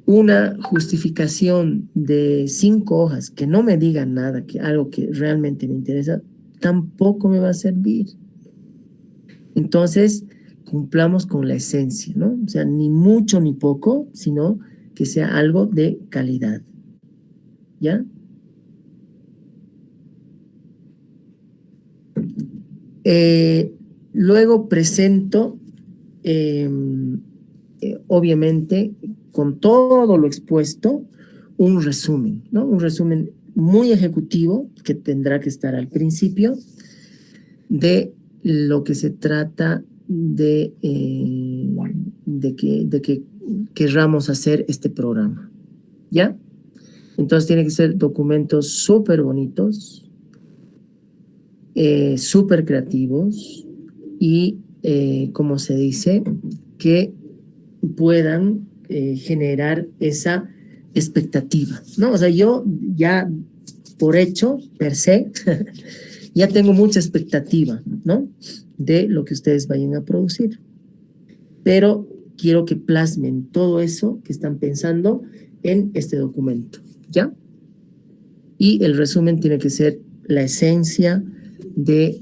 Una justificación de 5 hojas que no me diga nada, que algo que realmente me interesa, tampoco me va a servir. Entonces, cumplamos con la esencia, ¿no? O sea, ni mucho ni poco, sino que sea algo de calidad. ¿Ya? Luego presento, obviamente, con todo lo expuesto, un resumen, ¿no? Un resumen muy ejecutivo que tendrá que estar al principio de lo que se trata de que querramos hacer este programa, ¿ya? Entonces tiene que ser documentos súper bonitos, súper creativos y, como se dice, que puedan generar esa expectativa, ¿no? O sea, yo ya por hecho, per se, ya tengo mucha expectativa, ¿no? De lo que ustedes vayan a producir. Pero quiero que plasmen todo eso que están pensando en este documento, ¿ya? Y el resumen tiene que ser la esencia de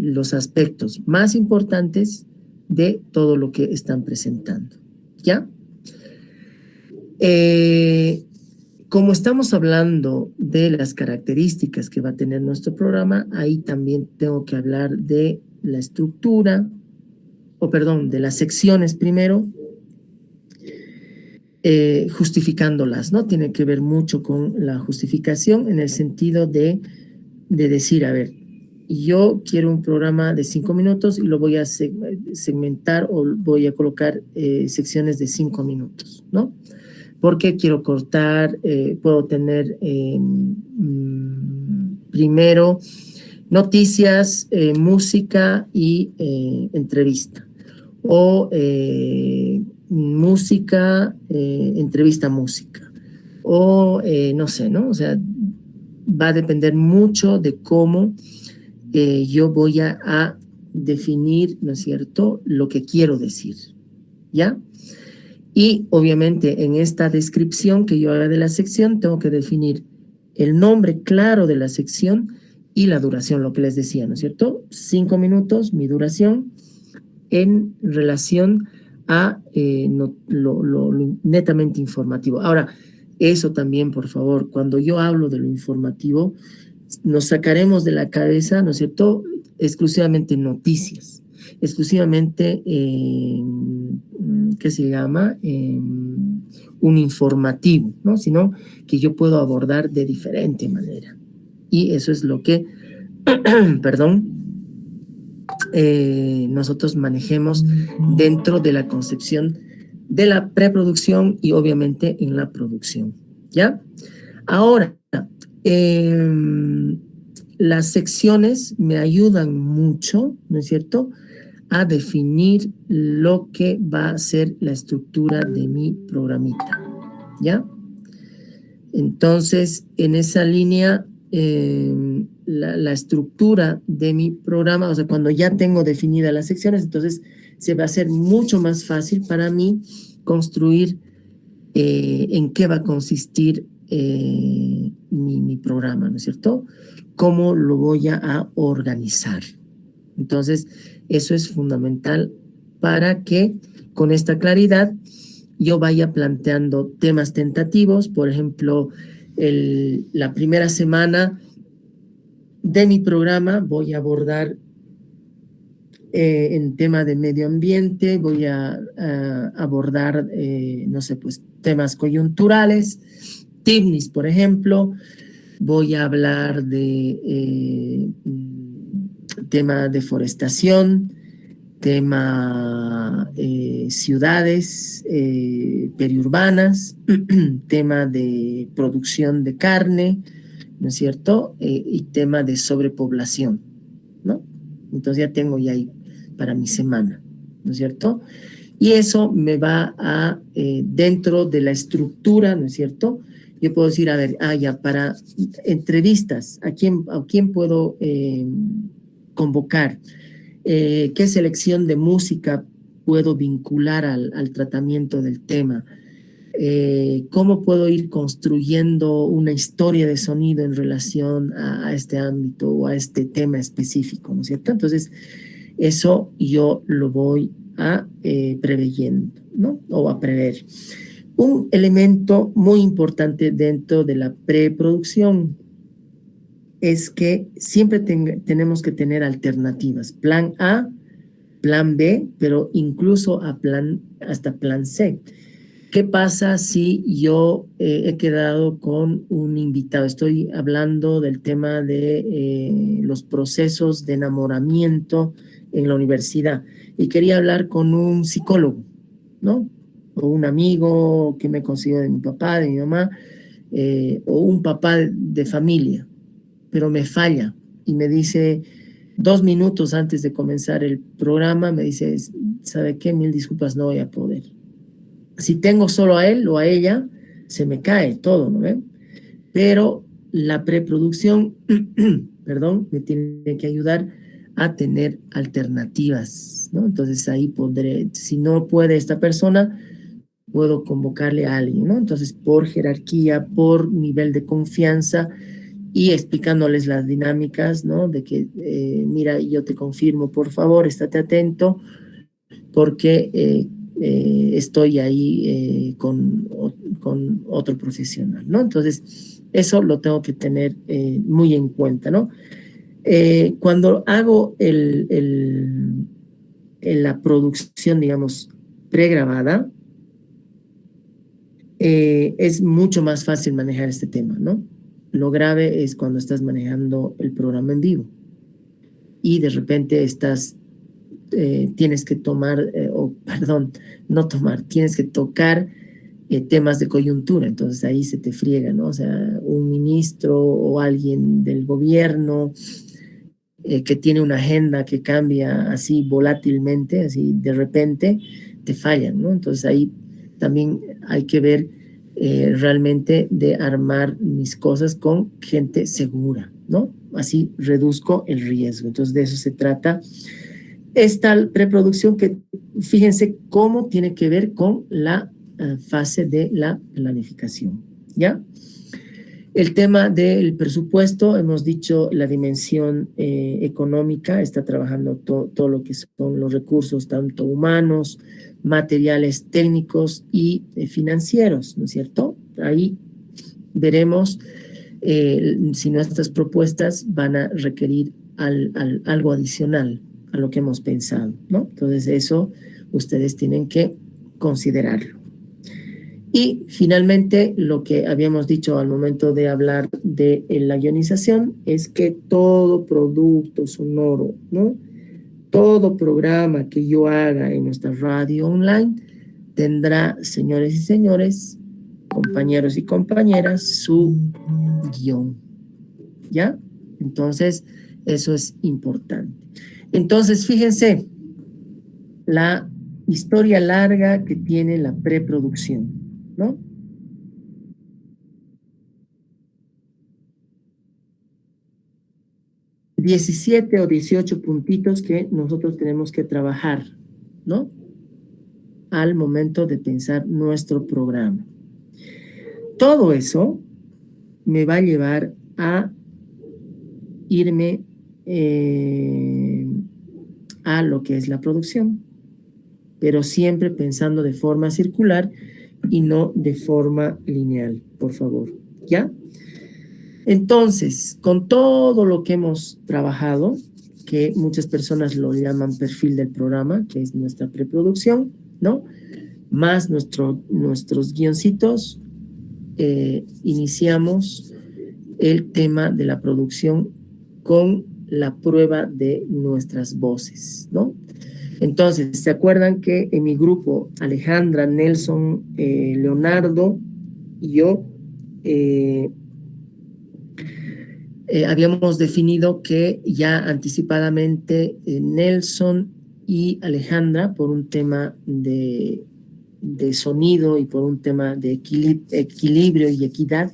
los aspectos más importantes de todo lo que están presentando, ¿ya? Como estamos hablando de las características que va a tener nuestro programa, ahí también tengo que hablar de la estructura, de las secciones primero, justificándolas, ¿no? Tiene que ver mucho con la justificación en el sentido de decir, a ver, yo quiero un programa de 5 minutos y lo voy a segmentar o voy a colocar secciones de 5 minutos, ¿no? Porque quiero cortar, puedo tener primero noticias, música y entrevista. O música, entrevista, música. O no sé, ¿no? O sea, va a depender mucho de cómo yo voy a definir, ¿no es cierto?, lo que quiero decir, ¿ya? Y obviamente en esta descripción que yo haga de la sección tengo que definir el nombre claro de la sección y la duración, lo que les decía, ¿no es cierto? 5 minutos, mi duración, en relación a lo netamente informativo. Ahora, eso también, por favor, cuando yo hablo de lo informativo, nos sacaremos de la cabeza, ¿no es cierto?, exclusivamente noticias, exclusivamente, ¿qué se llama? Un informativo, ¿no? Sino que yo puedo abordar de diferente manera. Y eso es lo que, nosotros manejemos dentro de la concepción de la preproducción y obviamente en la producción, ¿ya? Ahora, las secciones me ayudan mucho, ¿no es cierto?, a definir lo que va a ser la estructura de mi programita, ¿ya? Entonces, en esa línea, la estructura de mi programa, o sea, cuando ya tengo definidas las secciones, entonces se va a hacer mucho más fácil para mí construir en qué va a consistir mi programa, ¿no es cierto? Cómo lo voy a organizar. Entonces, eso es fundamental para que con esta claridad yo vaya planteando temas tentativos. Por ejemplo, la primera semana de mi programa voy a abordar en tema de medio ambiente, voy a abordar, no sé, pues temas coyunturales, TICNIS, por ejemplo. Voy a hablar de tema deforestación, tema ciudades periurbanas, tema de producción de carne, ¿no es cierto? Y tema de sobrepoblación, ¿no? Entonces ya tengo ya ahí para mi semana, ¿no es cierto? Y eso me va a, dentro de la estructura, ¿no es cierto? Yo puedo decir, a ver, ya para entrevistas, ¿a quién puedo convocar? ¿Qué selección de música puedo vincular al tratamiento del tema? ¿Cómo puedo ir construyendo una historia de sonido en relación a este ámbito o a este tema específico, ¿no es cierto? Entonces, eso yo lo voy a preveyendo, ¿no? O a prever. Un elemento muy importante dentro de la preproducción es que siempre tenemos que tener alternativas, plan A, plan B, pero incluso hasta plan C. ¿Qué pasa si yo he quedado con un invitado? Estoy hablando del tema de los procesos de enamoramiento en la universidad y quería hablar con un psicólogo, ¿no? O un amigo que me consiguió de mi papá, de mi mamá, o un papá de familia, pero me falla y me dice 2 minutos antes de comenzar el programa, me dice, ¿sabe qué? 1000 disculpas, no voy a poder. Si tengo solo a él o a ella, se me cae todo, ¿no ven? Pero la preproducción, perdón, me tiene que ayudar a tener alternativas, ¿no? Entonces ahí podré, si no puede esta persona, puedo convocarle a alguien, ¿no? Entonces, por jerarquía, por nivel de confianza y explicándoles las dinámicas, ¿no? De que, mira, yo te confirmo, por favor, estate atento, porque estoy ahí con otro profesional, ¿no? Entonces, eso lo tengo que tener muy en cuenta, ¿no? Cuando hago la producción, digamos, pregrabada, es mucho más fácil manejar este tema, ¿no? Lo grave es cuando estás manejando el programa en vivo y de repente tienes que tienes que tocar temas de coyuntura, entonces ahí se te friega, ¿no? O sea, un ministro o alguien del gobierno que tiene una agenda que cambia así volátilmente, así de repente, te fallan, ¿no? Entonces ahí también hay que ver realmente de armar mis cosas con gente segura, ¿no? Así reduzco el riesgo. Entonces de eso se trata esta preproducción, que fíjense cómo tiene que ver con la fase de la planificación, ¿ya? El tema del presupuesto, hemos dicho la dimensión económica, está trabajando todo lo que son los recursos, tanto humanos, materiales, técnicos y financieros, ¿no es cierto? Ahí veremos si nuestras propuestas van a requerir algo adicional a lo que hemos pensado, ¿no? Entonces eso ustedes tienen que considerarlo. Y finalmente, lo que habíamos dicho al momento de hablar de la guionización es que todo producto sonoro, ¿no? Todo programa que yo haga en nuestra radio online tendrá, señores y señores, compañeros y compañeras, su guión, ¿ya? Entonces, eso es importante. Entonces, fíjense, la historia larga que tiene la preproducción, ¿no? ...17 o 18 puntitos que nosotros tenemos que trabajar, ¿no? Al momento de pensar nuestro programa. Todo eso me va a llevar a irme a lo que es la producción, pero siempre pensando de forma circular y no de forma lineal, por favor, ¿ya? Entonces, con todo lo que hemos trabajado, que muchas personas lo llaman perfil del programa, que es nuestra preproducción, ¿no? Más nuestros guioncitos, iniciamos el tema de la producción con la prueba de nuestras voces, ¿no? Entonces, ¿se acuerdan que en mi grupo Alejandra, Nelson, Leonardo y yo habíamos definido que ya anticipadamente Nelson y Alejandra, por un tema de sonido y por un tema de equilibrio y equidad,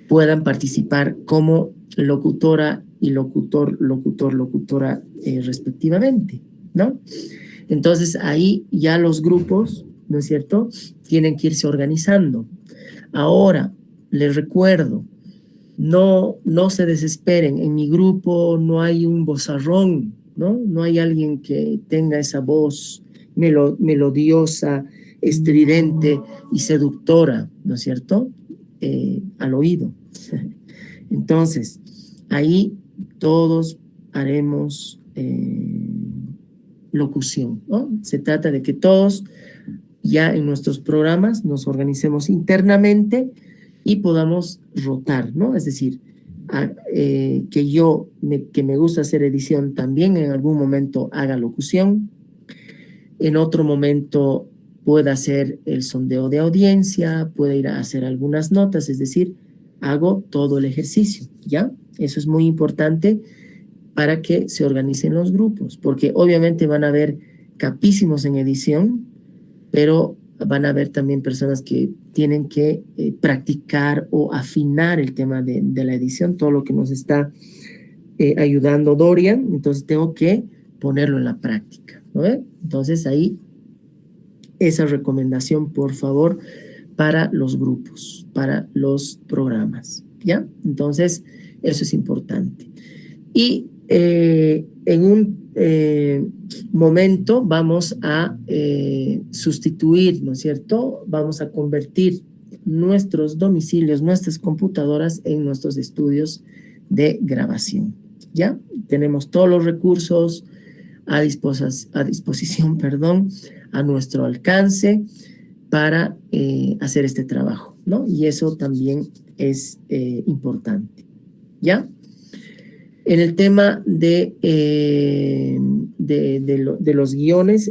puedan participar como locutora y locutora respectivamente, ¿no? Entonces ahí ya los grupos, ¿no es cierto?, tienen que irse organizando. Ahora, les recuerdo, no se desesperen, en mi grupo no hay un vozarrón, ¿no? No hay alguien que tenga esa voz melodiosa, estridente y seductora, ¿no es cierto?, al oído. Entonces, ahí todos haremos locución, ¿no? Se trata de que todos ya en nuestros programas nos organicemos internamente y podamos rotar, ¿no? Es decir, que me gusta hacer edición también en algún momento haga locución, en otro momento pueda hacer el sondeo de audiencia, puede ir a hacer algunas notas, es decir, hago todo el ejercicio, ¿ya? Eso es muy importante para que se organicen los grupos, porque obviamente van a haber capísimos en edición, pero van a haber también personas que tienen que practicar o afinar el tema de la edición, todo lo que nos está ayudando Dorian, entonces tengo que ponerlo en la práctica, ¿no? Entonces ahí esa recomendación, por favor, para los grupos, para los programas, ¿ya? Entonces eso es importante. Y en un momento vamos a sustituir, ¿no es cierto? Vamos a convertir nuestros domicilios, nuestras computadoras en nuestros estudios de grabación, ¿ya? Tenemos todos los recursos a disposición, a nuestro alcance para hacer este trabajo, ¿no? Y eso también es importante, ¿ya? En el tema de los guiones,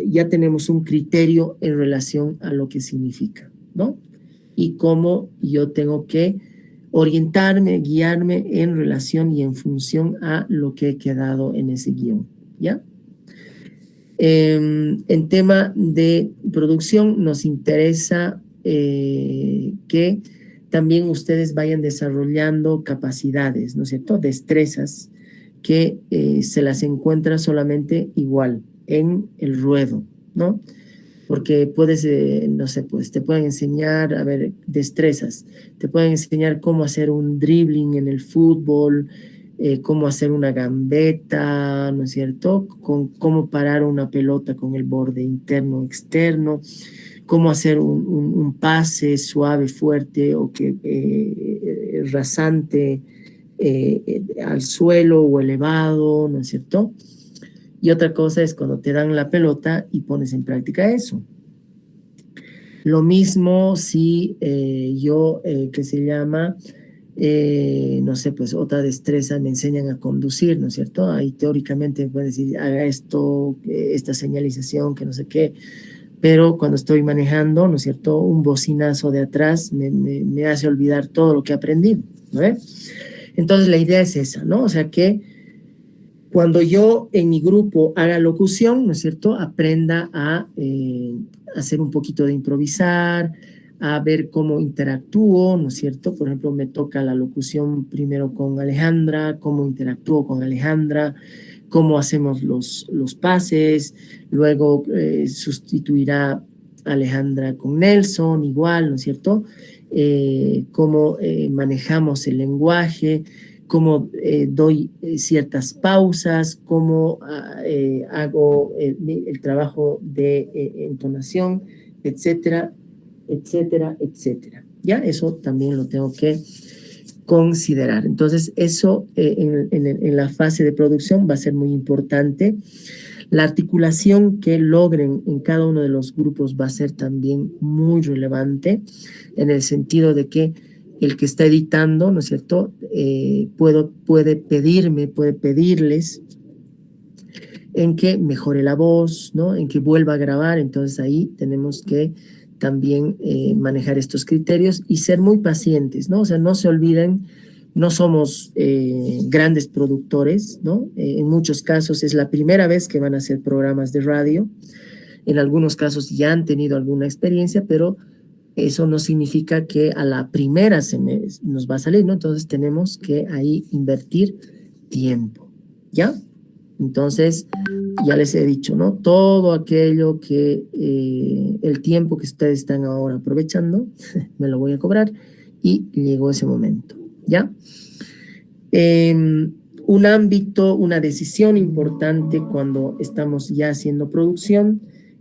ya tenemos un criterio en relación a lo que significa, ¿no? Y cómo yo tengo que orientarme, guiarme en relación y en función a lo que he quedado en ese guión, ¿ya? En tema de producción nos interesa que también ustedes vayan desarrollando capacidades, ¿no es cierto?, destrezas que se las encuentra solamente igual en el ruedo, ¿no? Porque puedes, no sé, pues te pueden enseñar, a ver, destrezas, te pueden enseñar cómo hacer un dribbling en el fútbol, cómo hacer una gambeta, ¿no es cierto?, cómo parar una pelota con el borde interno o externo, cómo hacer un pase suave, fuerte o rasante al suelo o elevado, ¿no es cierto? Y otra cosa es cuando te dan la pelota y pones en práctica eso. Lo mismo si que se llama, no sé, pues otra destreza, me enseñan a conducir, ¿no es cierto? Ahí teóricamente puedes decir, haga esto, esta señalización, que no sé qué, pero cuando estoy manejando, ¿no es cierto?, un bocinazo de atrás me hace olvidar todo lo que he aprendido, ¿no? Entonces la idea es esa, ¿no? O sea que cuando yo en mi grupo haga locución, ¿no es cierto?, aprenda a hacer un poquito de improvisar, a ver cómo interactúo, ¿no es cierto? Por ejemplo, me toca la locución primero con Alejandra, cómo interactúo con Alejandra, cómo hacemos los pases, luego sustituirá Alejandra con Nelson, igual, ¿no es cierto? Cómo manejamos el lenguaje, cómo doy ciertas pausas, cómo hago el trabajo de entonación, etcétera, etcétera, etcétera. Ya, eso también lo tengo que considerar. Entonces, eso en la fase de producción va a ser muy importante. La articulación que logren en cada uno de los grupos va a ser también muy relevante, en el sentido de que el que está editando, ¿no es cierto?, puede pedirles en que mejore la voz, ¿no?, en que vuelva a grabar. Entonces ahí tenemos que también manejar estos criterios y ser muy pacientes, ¿no? O sea, no se olviden, no somos grandes productores, ¿no? En muchos casos es la primera vez que van a hacer programas de radio. En algunos casos ya han tenido alguna experiencia, pero eso no significa que a la primera nos va a salir, ¿no? Entonces tenemos que ahí invertir tiempo, ¿ya? Entonces, ya les he dicho, ¿no? Todo aquello que el tiempo que ustedes están ahora aprovechando, me lo voy a cobrar y llegó ese momento, ¿ya? Un ámbito, una decisión importante cuando estamos ya haciendo producción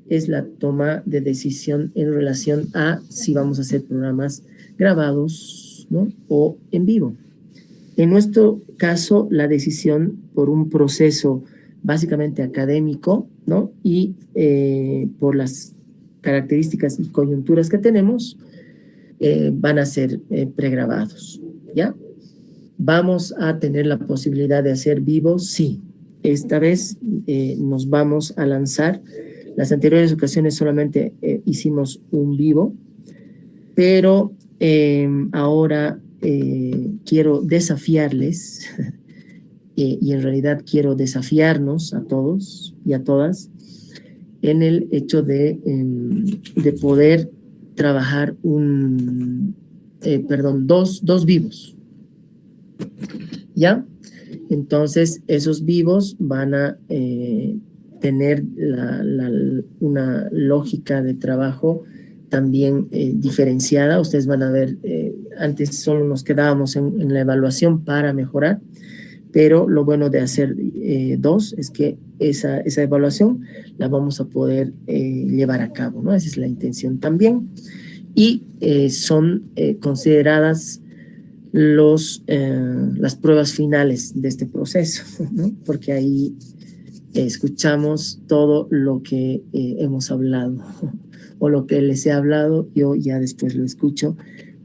es la toma de decisión en relación a si vamos a hacer programas grabados, ¿no?, o en vivo. En nuestro caso, la decisión por un proceso básicamente académico, ¿no?, y por las características y coyunturas que tenemos, van a ser pregrabados, ¿ya? ¿Vamos a tener la posibilidad de hacer vivos? Sí. Esta vez nos vamos a lanzar. Las anteriores ocasiones solamente hicimos un vivo, pero ahora quiero desafiarles y en realidad quiero desafiarnos a todos y a todas en el hecho de poder trabajar dos vivos, ¿ya? Entonces, esos vivos van a tener una lógica de trabajo también diferenciada. Ustedes van a ver, antes solo nos quedábamos en la evaluación para mejorar, pero lo bueno de hacer dos es que esa evaluación la vamos a poder llevar a cabo, ¿no? Esa es la intención también. Y son consideradas las pruebas finales de este proceso, ¿no? Porque ahí escuchamos todo lo que hemos hablado o lo que les he hablado, yo ya después lo escucho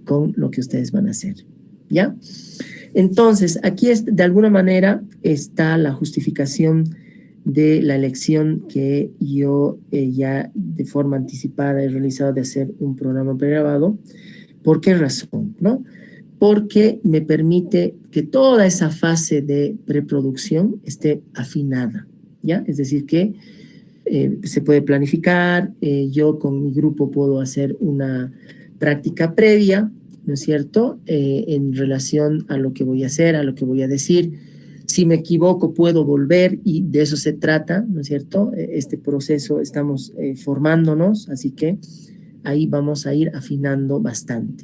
con lo que ustedes van a hacer, ¿ya? Entonces, aquí de alguna manera está la justificación de la elección que yo ya de forma anticipada he realizado de hacer un programa pregrabado. ¿Por qué razón, no? Porque me permite que toda esa fase de preproducción esté afinada, ¿ya? Es decir, que se puede planificar, yo con mi grupo puedo hacer una práctica previa, ¿no es cierto?, en relación a lo que voy a hacer, a lo que voy a decir. Si me equivoco, puedo volver y de eso se trata, ¿no es cierto? Este proceso estamos formándonos, así que ahí vamos a ir afinando bastante.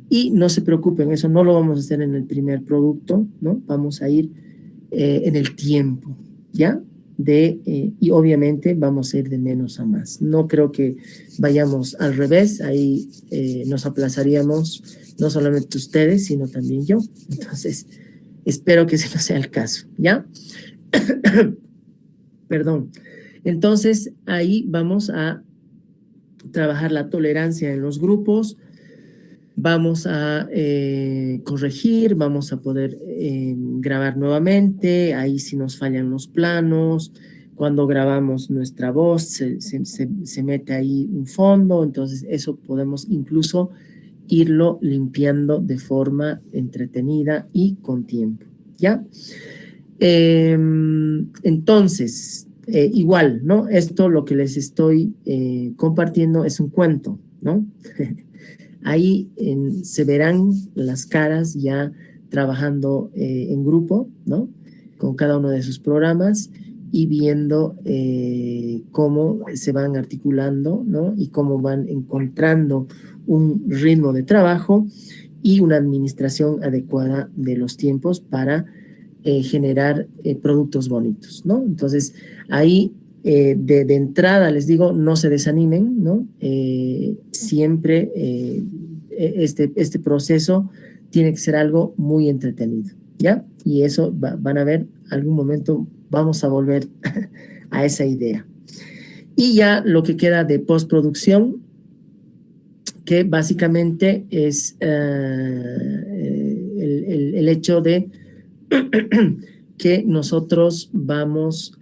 Y no se preocupen, eso no lo vamos a hacer en el primer producto, ¿no? Vamos a ir en el tiempo, ¿ya? Y obviamente vamos a ir de menos a más. No creo que vayamos al revés, ahí nos aplazaríamos, no solamente ustedes, sino también yo. Entonces, espero que ese no sea el caso, ¿ya? Perdón. Entonces, ahí vamos a trabajar la tolerancia en los grupos, vamos a corregir, vamos a poder grabar nuevamente, ahí si nos fallan los planos, cuando grabamos nuestra voz se mete ahí un fondo, entonces eso podemos incluso irlo limpiando de forma entretenida y con tiempo, ¿ya? Entonces, igual, ¿no? Esto lo que les estoy compartiendo es un cuento, ¿no? Ahí se verán las caras ya trabajando en grupo, ¿no? Con cada uno de sus programas y viendo cómo se van articulando, ¿no? Y cómo van encontrando un ritmo de trabajo y una administración adecuada de los tiempos para generar productos bonitos, ¿no? Entonces, ahí de entrada les digo, no se desanimen, ¿no? Siempre este proceso tiene que ser algo muy entretenido, ¿ya? Y eso van a ver, algún momento vamos a volver a esa idea. Y ya lo que queda de postproducción, que básicamente es el hecho de que nosotros vamos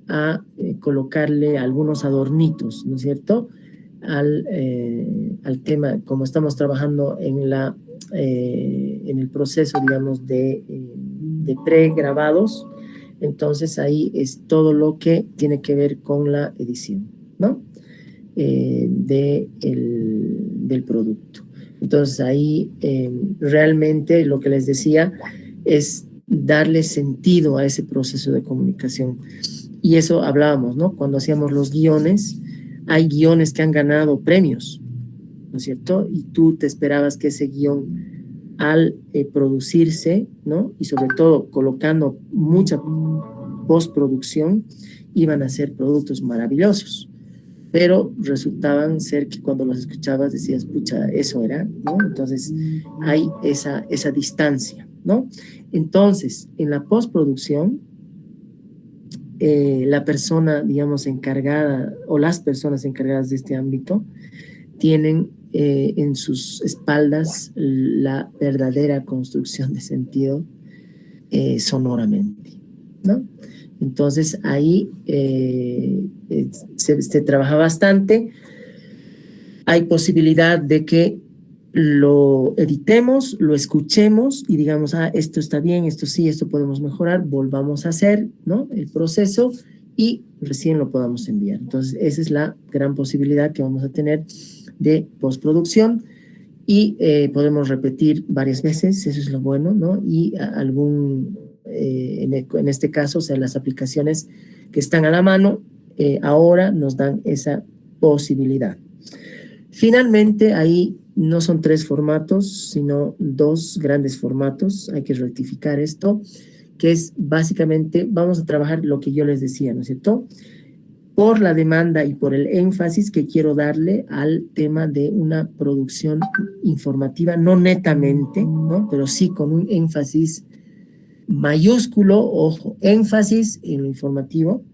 a colocarle algunos adornitos, ¿no es cierto? Al tema, como estamos trabajando en el proceso, digamos, de pregrabados, entonces ahí es todo lo que tiene que ver con la edición, ¿no? Del producto. Entonces ahí realmente lo que les decía es darle sentido a ese proceso de comunicación. Y eso hablábamos, ¿no? Cuando hacíamos los guiones, hay guiones que han ganado premios, ¿no es cierto? Y tú te esperabas que ese guión, al producirse, ¿no? Y sobre todo colocando mucha postproducción, iban a ser productos maravillosos. Pero resultaban ser que cuando los escuchabas decías, pucha, eso era, ¿no? Entonces hay esa distancia, ¿no? Entonces, en la postproducción, la persona, digamos, encargada o las personas encargadas de este ámbito tienen en sus espaldas la verdadera construcción de sentido sonoramente, ¿no? Entonces ahí se trabaja bastante. Hay posibilidad de que lo editemos, lo escuchemos y digamos, esto está bien, esto sí, esto podemos mejorar, volvamos a hacer, ¿no? El proceso y recién lo podamos enviar. Entonces, esa es la gran posibilidad que vamos a tener de postproducción y podemos repetir varias veces, eso es lo bueno, ¿no? Y en este caso, o sea, las aplicaciones que están a la mano ahora nos dan esa posibilidad. Finalmente, ahí no son 3 formatos, sino 2 grandes formatos. Hay que rectificar esto, que es básicamente, vamos a trabajar lo que yo les decía, ¿no es cierto? Por la demanda y por el énfasis que quiero darle al tema de una producción informativa, no netamente, ¿no? Pero sí con un énfasis mayúsculo, ojo, énfasis en lo informativo.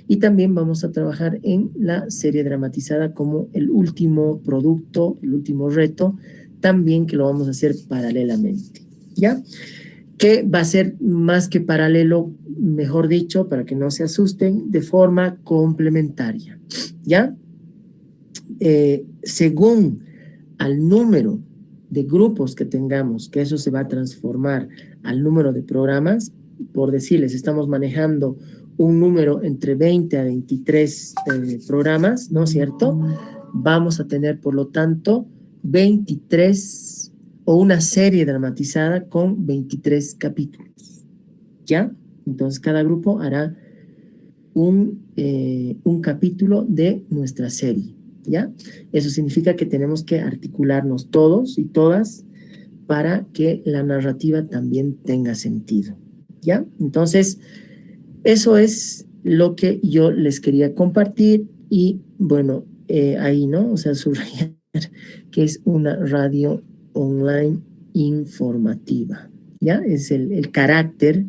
Y también vamos a trabajar en la serie dramatizada como el último producto, el último reto, también que lo vamos a hacer paralelamente, ¿ya? Que va a ser más que paralelo, mejor dicho, para que no se asusten, de forma complementaria, ¿ya? Según al número de grupos que tengamos, que eso se va a transformar al número de programas, por decirles, estamos manejando un número entre 20 a 23 programas, ¿no es cierto? Vamos a tener, por lo tanto, 23 o una serie dramatizada con 23 capítulos, ¿ya? Entonces, cada grupo hará un capítulo de nuestra serie, ¿ya? Eso significa que tenemos que articularnos todos y todas para que la narrativa también tenga sentido, ¿ya? Entonces, eso es lo que yo les quería compartir y, bueno, ahí, ¿no? O sea, subrayar que es una radio online informativa, ¿ya? Es el carácter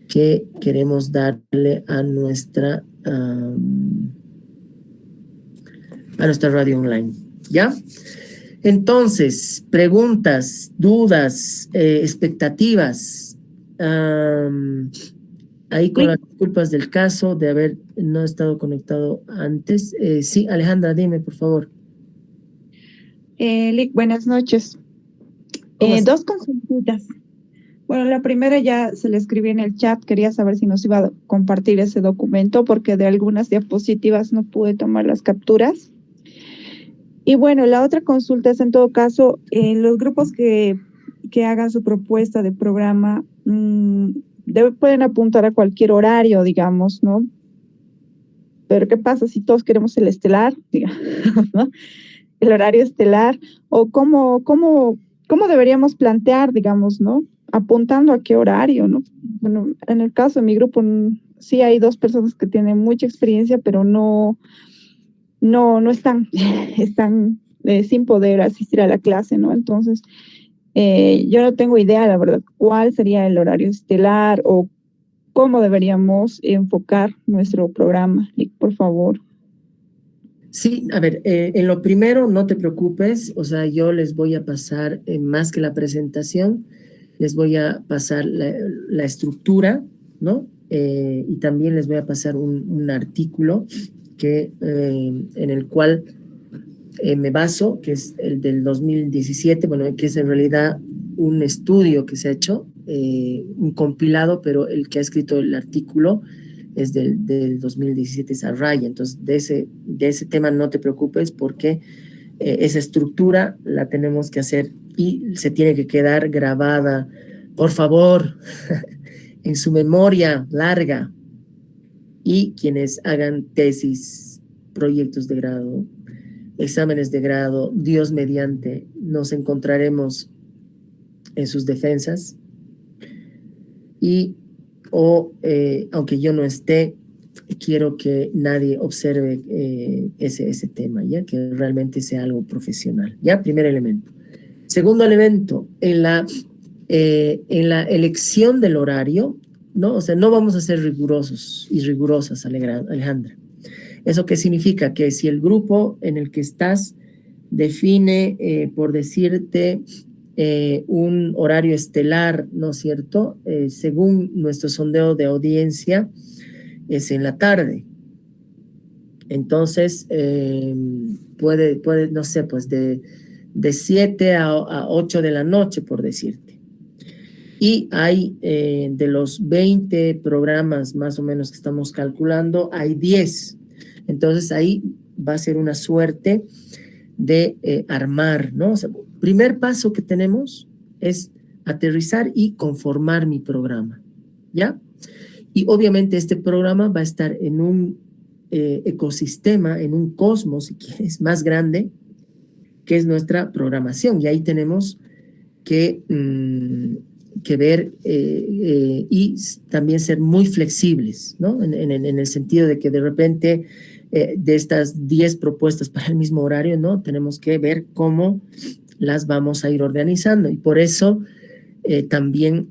que queremos darle a nuestra radio online, ¿ya? Entonces, preguntas, dudas, expectativas, ahí con las disculpas del caso de haber no estado conectado antes. Sí, Alejandra, dime, por favor. Lick, buenas noches. Dos consultitas. Bueno, la primera ya se le escribí en el chat, quería saber si nos iba a compartir ese documento porque de algunas diapositivas no pude tomar las capturas. Y bueno, la otra consulta es en todo caso, en los grupos que hagan su propuesta de programa, pueden apuntar a cualquier horario, digamos, ¿no? Pero ¿qué pasa si todos queremos el estelar, digamos, ¿no? El horario estelar, o cómo deberíamos plantear, digamos, ¿no? Apuntando a qué horario, ¿no? Bueno, en el caso de mi grupo, sí hay 2 personas que tienen mucha experiencia, pero no están, están sin poder asistir a la clase, ¿no? Entonces, yo no tengo idea, la verdad, cuál sería el horario estelar o cómo deberíamos enfocar nuestro programa. Lick, por favor. Sí, a ver, en lo primero, no te preocupes, o sea, yo les voy a pasar, más que la presentación, les voy a pasar la estructura, ¿no? Y también les voy a pasar un artículo en el cual me baso, que es el del 2017, bueno, que es en realidad un estudio que se ha hecho, un compilado, pero el que ha escrito el artículo es del 2017, esa raya. Entonces, de ese tema no te preocupes porque esa estructura la tenemos que hacer y se tiene que quedar grabada, por favor, en su memoria larga. Y quienes hagan tesis, proyectos de grado, exámenes de grado, Dios mediante, nos encontraremos en sus defensas aunque yo no esté, quiero que nadie observe ese tema, ya que realmente sea algo profesional. Ya, primer elemento. Segundo elemento, en la elección del horario, ¿no? O sea, no vamos a ser rigurosos y rigurosas, Alejandra. ¿Eso qué significa? Que si el grupo en el que estás define, por decirte, un horario estelar, ¿no es cierto? Según nuestro sondeo de audiencia, es en la tarde. Entonces, puede, no sé, pues de 7 a 8 de la noche, por decirte. Y hay de los 20 programas más o menos que estamos calculando, hay 10. Entonces, ahí va a ser una suerte de armar, ¿no? O sea, primer paso que tenemos es aterrizar y conformar mi programa, ¿ya? Y obviamente este programa va a estar en un ecosistema, en un cosmos, si quieres, más grande, que es nuestra programación. Y ahí tenemos que ver y también ser muy flexibles, ¿no? En el sentido de que de repente de estas 10 propuestas para el mismo horario, ¿no? Tenemos que ver cómo las vamos a ir organizando. Y por eso también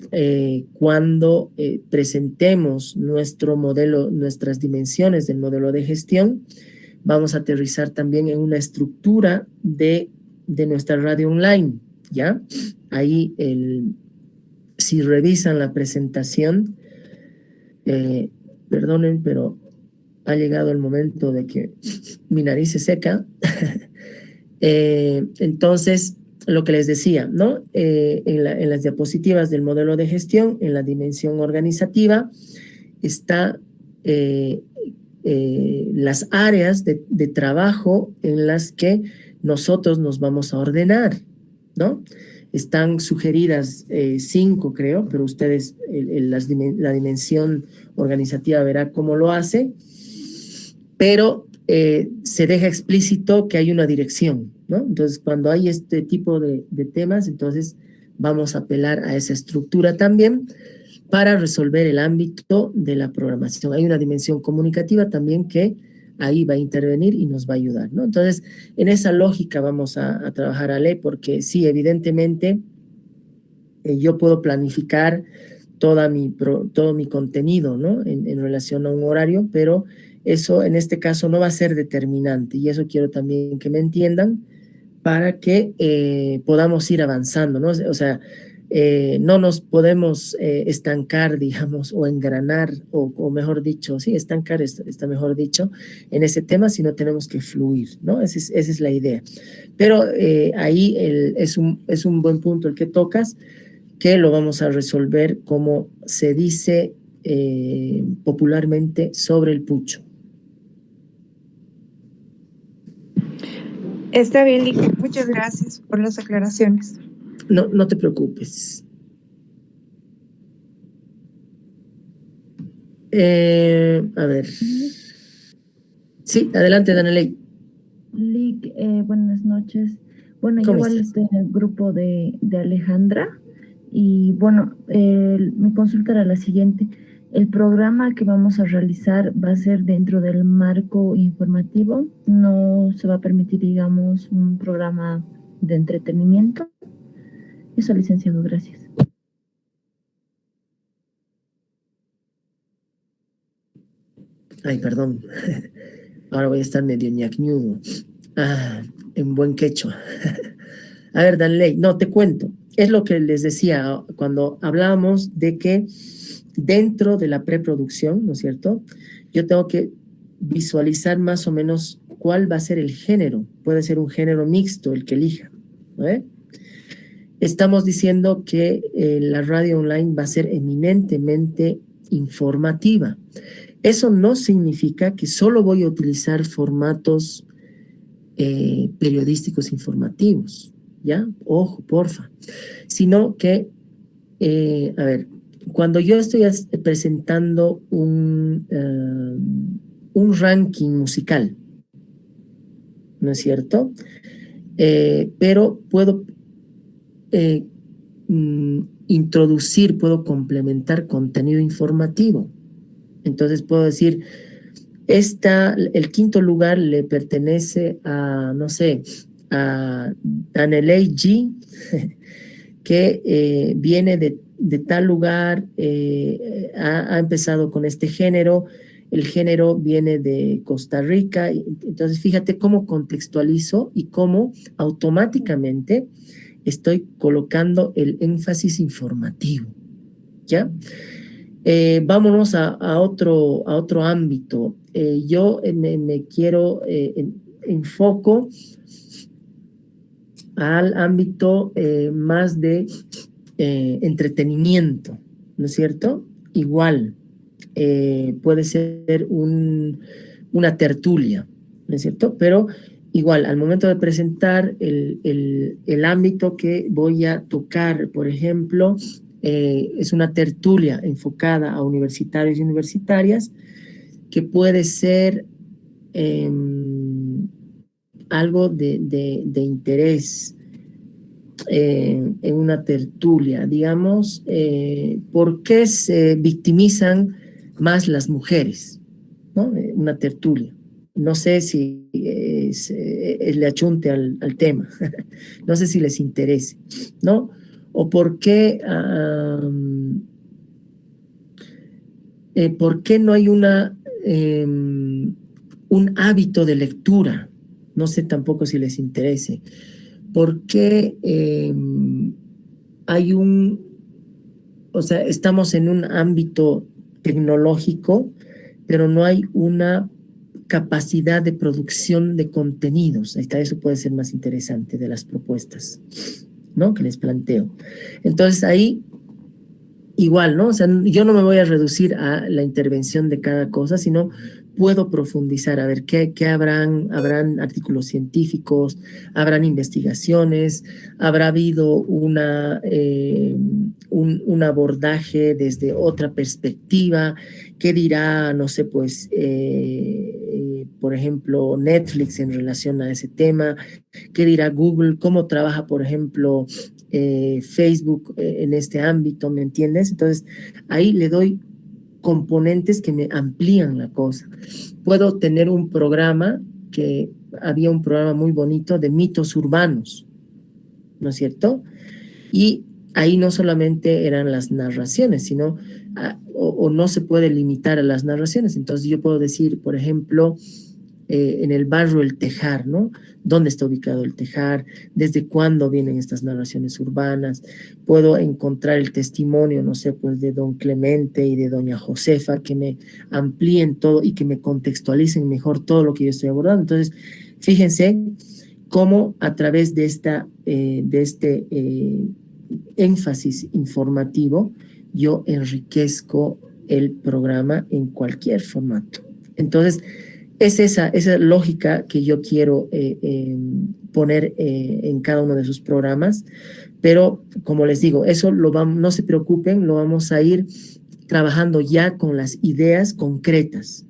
cuando presentemos nuestro modelo, nuestras dimensiones del modelo de gestión, vamos a aterrizar también en una estructura de nuestra radio online, ¿ya? Ahí, si revisan la presentación, perdonen, pero ha llegado el momento de que mi nariz se seca. Entonces, lo que les decía, ¿no? En las diapositivas del modelo de gestión, en la dimensión organizativa, está las áreas de trabajo en las que nosotros nos vamos a ordenar, ¿no? Están sugeridas 5, creo, pero ustedes, la dimensión organizativa verá cómo lo hace, pero se deja explícito que hay una dirección, ¿no? Entonces, cuando hay este tipo de temas, entonces vamos a apelar a esa estructura también para resolver el ámbito de la programación. Hay una dimensión comunicativa también que ahí va a intervenir y nos va a ayudar, ¿no? Entonces, en esa lógica vamos a trabajar, Ale, porque sí, evidentemente, yo puedo planificar todo mi contenido, ¿no? En relación a un horario, pero eso en este caso no va a ser determinante y eso quiero también que me entiendan para que podamos ir avanzando, ¿no? O sea, no nos podemos estancar, digamos, o engranar, o mejor dicho, sí, estancar está mejor dicho, en ese tema, sino tenemos que fluir, ¿no? Esa es la idea. Pero ahí es un buen punto el que tocas. que lo vamos a resolver como se dice popularmente sobre el pucho. Está bien, Lick. Muchas gracias por las aclaraciones. No, no te preocupes. A ver. Sí, adelante, Daneley. Lick, buenas noches. Bueno, yo ¿Cómo igual estás? estoy en el grupo de Alejandra y bueno, mi consulta era la siguiente. El programa que vamos a realizar va a ser dentro del marco informativo, no se va a permitir, digamos, un programa de entretenimiento. Eso, licenciado, gracias. Ay, perdón. Ahora voy a estar medio ñacñudo. En buen quechua. A ver, Danley, no, te cuento. Es lo que les decía cuando hablábamos de que dentro de la preproducción, ¿no es cierto? Yo tengo que visualizar más o menos cuál va a ser el género. Puede ser un género mixto, el que elija, ¿no? Estamos diciendo que la radio online va a ser eminentemente informativa. Eso no significa que solo voy a utilizar formatos periodísticos informativos, ¿ya? Ojo, porfa. Sino que, a ver, cuando yo estoy presentando un ranking musical, ¿no es cierto? Pero puedo introducir, puedo complementar contenido informativo. Entonces puedo decir, el quinto lugar le pertenece a, no sé, a Daneley G, que viene de tal lugar, ha empezado con este género, el género viene de Costa Rica. Entonces fíjate cómo contextualizo y cómo automáticamente estoy colocando el énfasis informativo, ¿ya? Vámonos a otro ámbito. Yo me quiero, enfoco al ámbito más de entretenimiento, ¿no es cierto? Igual, puede ser una tertulia, ¿no es cierto? Pero igual, al momento de presentar el ámbito que voy a tocar, por ejemplo, es una tertulia enfocada a universitarios y universitarias, que puede ser algo de interés en una tertulia, digamos, ¿por qué se victimizan más las mujeres? ¿No? Una tertulia. No sé si le achunte al tema, no sé si les interese, ¿no? O por qué no hay un hábito de lectura. No sé tampoco si les interese. ¿Por qué o sea, estamos en un ámbito tecnológico, pero no hay una capacidad de producción de contenidos? Ahí está, eso puede ser más interesante de las propuestas, ¿no? Que les planteo. Entonces ahí igual, ¿no? O sea, yo no me voy a reducir a la intervención de cada cosa, sino puedo profundizar, a ver qué habrán artículos científicos, habrán investigaciones, habrá habido un abordaje desde otra perspectiva, qué dirá, no sé, pues, por ejemplo, Netflix en relación a ese tema, qué dirá Google, cómo trabaja, por ejemplo, Facebook en este ámbito, ¿me entiendes? Entonces, ahí le doy componentes que me amplían la cosa. Puedo tener un programa, que había un programa muy bonito de mitos urbanos, ¿no es cierto? Y ahí no solamente eran las narraciones, sino, o no se puede limitar a las narraciones. Entonces yo puedo decir, por ejemplo, en el barrio El Tejar, ¿no? ¿Dónde está ubicado El Tejar? ¿Desde cuándo vienen estas narraciones urbanas? Puedo encontrar el testimonio, no sé, pues de don Clemente y de doña Josefa, que me amplíen todo y que me contextualicen mejor todo lo que yo estoy abordando. Entonces, fíjense cómo a través de este énfasis informativo, yo enriquezco el programa en cualquier formato. Entonces, es esa lógica que yo quiero poner en cada uno de sus programas, pero como les digo, eso no se preocupen, lo vamos a ir trabajando ya con las ideas concretas,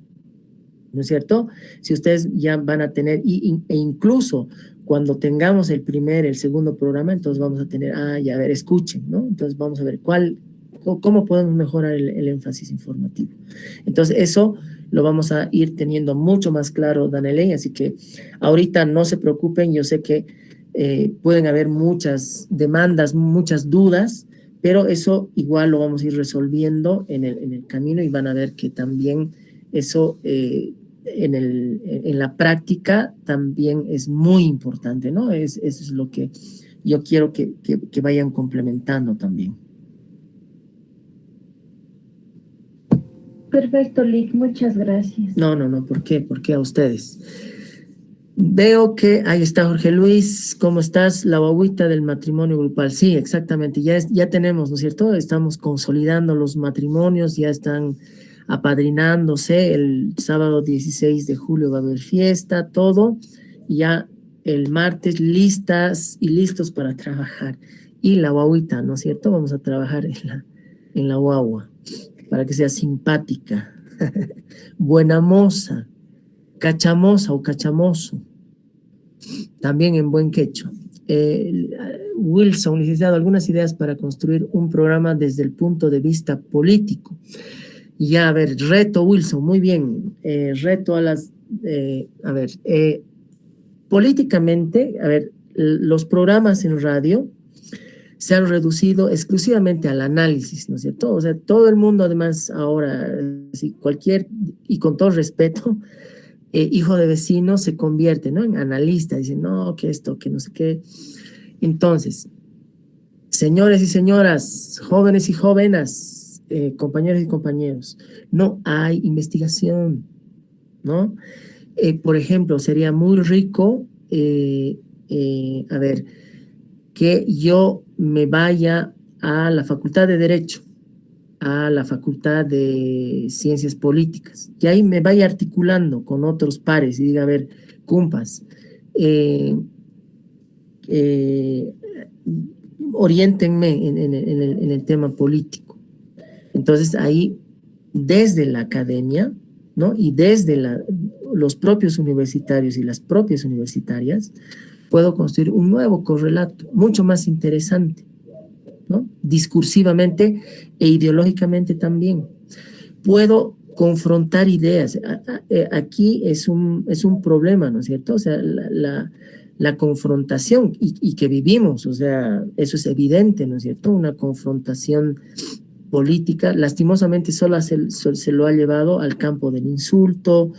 ¿no es cierto? Si ustedes ya van a tener, e incluso cuando tengamos el segundo programa, entonces vamos a tener, ya a ver, escuchen, ¿no? Entonces vamos a ver cómo podemos mejorar el énfasis informativo. Entonces eso lo vamos a ir teniendo mucho más claro, Daneley, así que ahorita no se preocupen, yo sé que pueden haber muchas demandas, muchas dudas, pero eso igual lo vamos a ir resolviendo en el camino y van a ver que también eso en la práctica también es muy importante, ¿no? Eso es lo que yo quiero que vayan complementando también. Perfecto, Lick, muchas gracias. No, ¿por qué? ¿Por qué a ustedes? Veo que ahí está Jorge Luis, ¿cómo estás? La guagüita del matrimonio grupal. Sí, exactamente, ya tenemos, ¿no es cierto? Estamos consolidando los matrimonios, ya están apadrinándose. El sábado 16 de julio va a haber fiesta, todo. Ya el martes listas y listos para trabajar. Y la guagüita, ¿no es cierto? Vamos a trabajar en la guagua para que sea simpática, buena moza, cachamosa o cachamoso, también en buen quechua. Wilson, licenciado, algunas ideas para construir un programa desde el punto de vista político. Ya, a ver, reto, Wilson, muy bien. Reto a las, políticamente, a ver, los programas en radio se han reducido exclusivamente al análisis, ¿no es cierto? O sea, todo el mundo además ahora, si y con todo respeto, hijo de vecino se convierte, ¿no?, en analista, dice, no, que esto, que no sé qué. Entonces, señores y señoras, jóvenes y jóvenes, compañeros y compañeros, no hay investigación, ¿no? Por ejemplo, sería muy rico, que yo me vaya a la Facultad de Derecho, a la Facultad de Ciencias Políticas, y ahí me vaya articulando con otros pares y diga, a ver, compas, oriéntenme en el tema político. Entonces ahí, desde la academia, ¿no?, y desde los propios universitarios y las propias universitarias, puedo construir un nuevo correlato, mucho más interesante, ¿no?, discursivamente e ideológicamente también. Puedo confrontar ideas. Aquí es un problema, ¿no es cierto? O sea, la confrontación y que vivimos, o sea, eso es evidente, ¿no es cierto? Una confrontación política, lastimosamente solo se lo ha llevado al campo del insulto,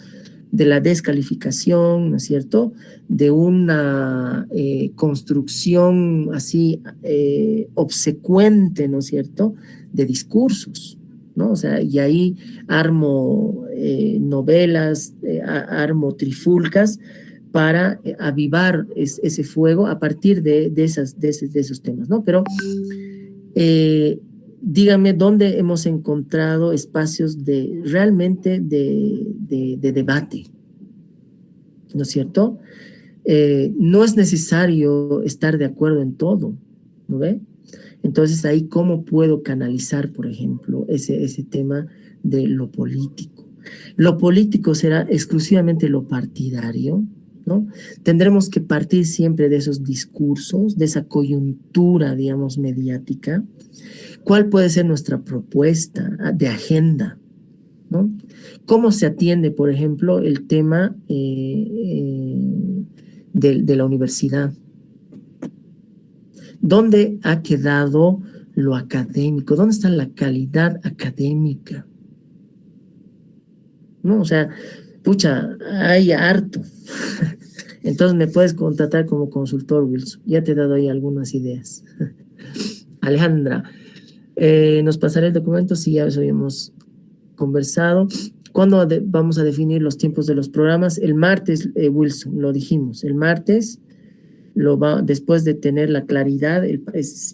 de la descalificación, ¿no es cierto?, de una construcción así obsecuente, ¿no es cierto?, de discursos, ¿no? O sea, y ahí armo novelas, armo trifulcas para avivar ese fuego a partir de esos temas, ¿no? Pero díganme dónde hemos encontrado espacios realmente de debate, ¿no es cierto? No es necesario estar de acuerdo en todo, ¿no ve? Entonces ahí, ¿cómo puedo canalizar, por ejemplo, ese tema de lo político? Lo político será exclusivamente lo partidario, ¿no? Tendremos que partir siempre de esos discursos, de esa coyuntura, digamos, mediática. ¿Cuál puede ser nuestra propuesta de agenda, ¿no? ¿Cómo se atiende, por ejemplo, el tema de la universidad? ¿Dónde ha quedado lo académico? ¿Dónde está la calidad académica? ¿No? O sea, pucha, hay harto. Entonces me puedes contratar como consultor, Wilson. Ya te he dado ahí algunas ideas. Alejandra, nos pasaré el documento, si ya eso habíamos conversado. ¿Cuándo vamos a definir los tiempos de los programas? El martes, Wilson, lo dijimos. El martes después de tener la claridad,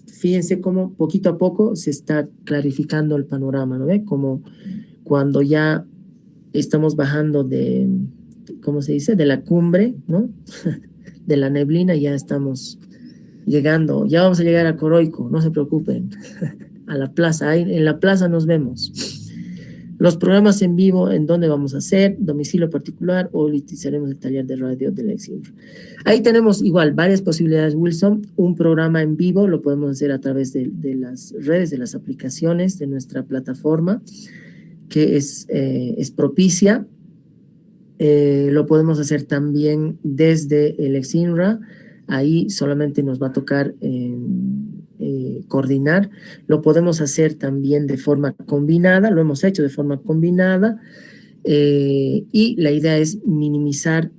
fíjense cómo poquito a poco se está clarificando el panorama, ¿no ve? Como cuando ya estamos bajando de, ¿cómo se dice? De la cumbre, ¿no? De la neblina, ya estamos llegando, ya vamos a llegar a Coroico, no se preocupen, a la plaza, ahí en la plaza nos vemos. Los programas en vivo, ¿en dónde vamos a hacer? Domicilio particular o utilizaremos el taller de radio del Exinfra. Ahí tenemos igual varias posibilidades, Wilson. Un programa en vivo lo podemos hacer a través de las redes, de las aplicaciones, de nuestra plataforma, que es propicia. Lo podemos hacer también desde el Exinra. Ahí solamente nos va a tocar coordinar. Lo podemos hacer también de forma combinada, lo hemos hecho de forma combinada, y la idea es minimizar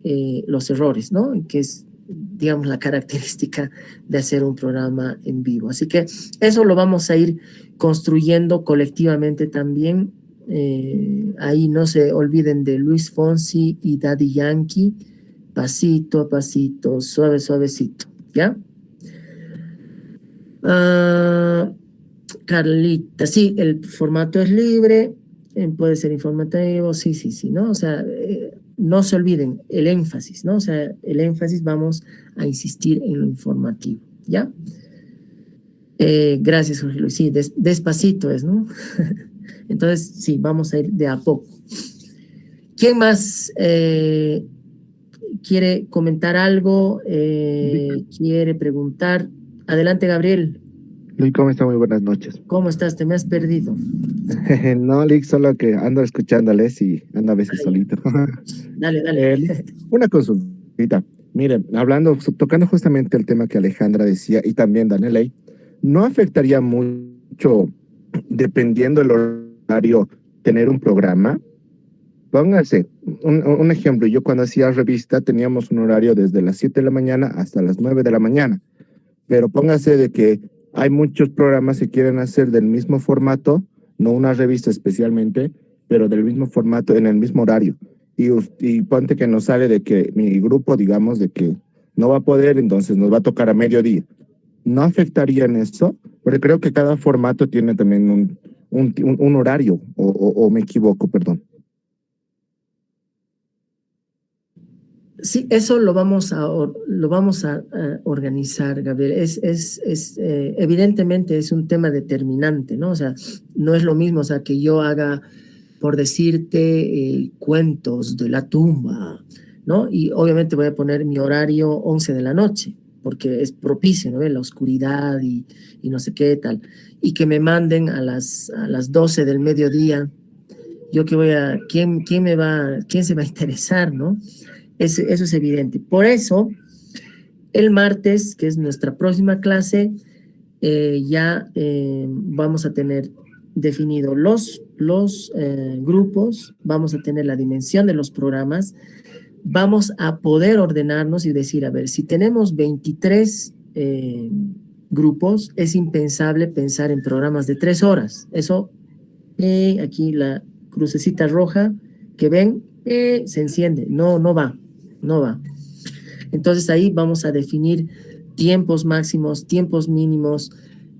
los errores, ¿no? Que es, digamos, la característica de hacer un programa en vivo. Así que eso lo vamos a ir construyendo colectivamente también. Ahí no se olviden de Luis Fonsi y Daddy Yankee, pasito a pasito, suave, suavecito, ¿ya? Carlita, sí, el formato es libre, puede ser informativo, sí, ¿no? O sea, no se olviden el énfasis, ¿no? O sea, el énfasis vamos a insistir en lo informativo, ¿ya? Gracias, Jorge Luis, sí, despacito es, ¿no? Entonces, sí, vamos a ir de a poco. ¿Quién más quiere comentar algo? ¿Quiere preguntar? Adelante, Gabriel. Luis, ¿cómo está? Muy buenas noches. ¿Cómo estás? ¿Te me has perdido? No, Lick, solo que ando escuchándoles y ando a veces solito. Dale. Una consultita. Miren, tocando justamente el tema que Alejandra decía y también Daniel, ¿no afectaría mucho, dependiendo del horario, tener un programa? Póngase un ejemplo. Yo cuando hacía revista teníamos un horario desde las 7 de la mañana hasta las 9 de la mañana. Pero póngase de que hay muchos programas que quieren hacer del mismo formato, no una revista especialmente, pero del mismo formato en el mismo horario. Y ponte que nos sale de que mi grupo, digamos, de que no va a poder, entonces nos va a tocar a mediodía. ¿No afectaría en eso? Porque creo que cada formato tiene también un horario, o me equivoco, perdón. Sí, eso lo vamos a organizar, Gabriel. Evidentemente es un tema determinante, ¿no? O sea, no es lo mismo, o sea, que yo haga, por decirte, cuentos de la tumba, ¿no? Y obviamente voy a poner mi horario 11 de la noche, porque es propicio, ¿no? La oscuridad y no sé qué tal. Y que me manden a las 12 del mediodía. Yo que voy a, ¿quién se va a interesar, no? Eso es evidente. Por eso, el martes, que es nuestra próxima clase, vamos a tener definido los grupos, vamos a tener la dimensión de los programas, vamos a poder ordenarnos y decir, a ver, si tenemos 23 grupos, es impensable pensar en programas de 3 horas. Eso, aquí la crucecita roja que ven, se enciende, no va. Entonces ahí vamos a definir tiempos máximos, tiempos mínimos,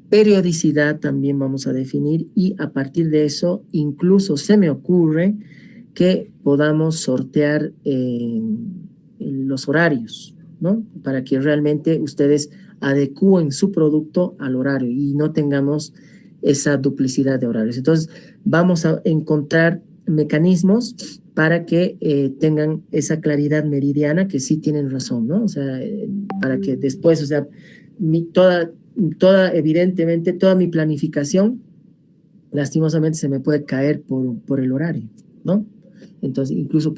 periodicidad también vamos a definir, y a partir de eso incluso se me ocurre que podamos sortear los horarios, ¿no? Para que realmente ustedes adecúen su producto al horario y no tengamos esa duplicidad de horarios. Entonces vamos a encontrar mecanismos para que tengan esa claridad meridiana, que sí tienen razón, ¿no? O sea, para que después, o sea, evidentemente, toda mi planificación, lastimosamente, se me puede caer por el horario, ¿no? Entonces, incluso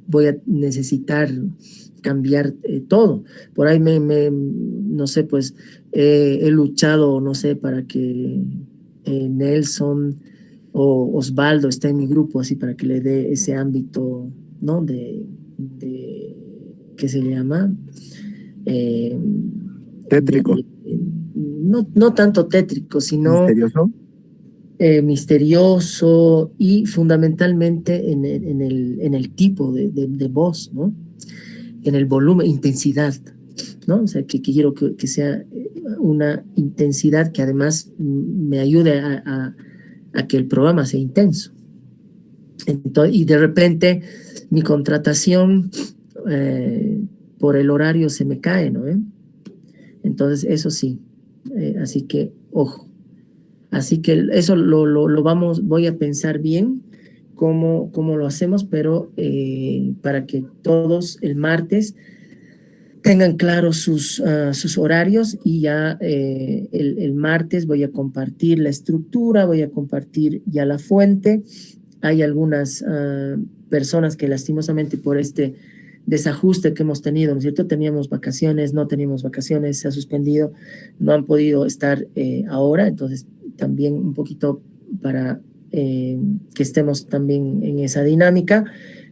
voy a necesitar cambiar todo. Por ahí no sé, pues, he luchado, no sé, para que Nelson o Osvaldo está en mi grupo, así para que le dé ese ámbito, ¿no? ¿Qué se llama? Tétrico. No tanto tétrico, sino ¿Misterioso? Misterioso, y fundamentalmente en el tipo de voz, ¿no? En el volumen, intensidad. ¿no? O sea, que quiero que sea una intensidad que además me ayude a que el programa sea intenso. Entonces, y de repente mi contratación por el horario se me cae, ¿no? Entonces, eso sí. Así que, ojo. Así que eso voy a pensar bien cómo lo hacemos, pero para que todos el martes tengan claros sus horarios y ya el martes voy a compartir la estructura, voy a compartir ya la fuente. Hay algunas personas que lastimosamente por este desajuste que hemos tenido, ¿no es cierto? Teníamos vacaciones, no teníamos vacaciones, se ha suspendido, no han podido estar ahora, entonces también un poquito para que estemos también en esa dinámica,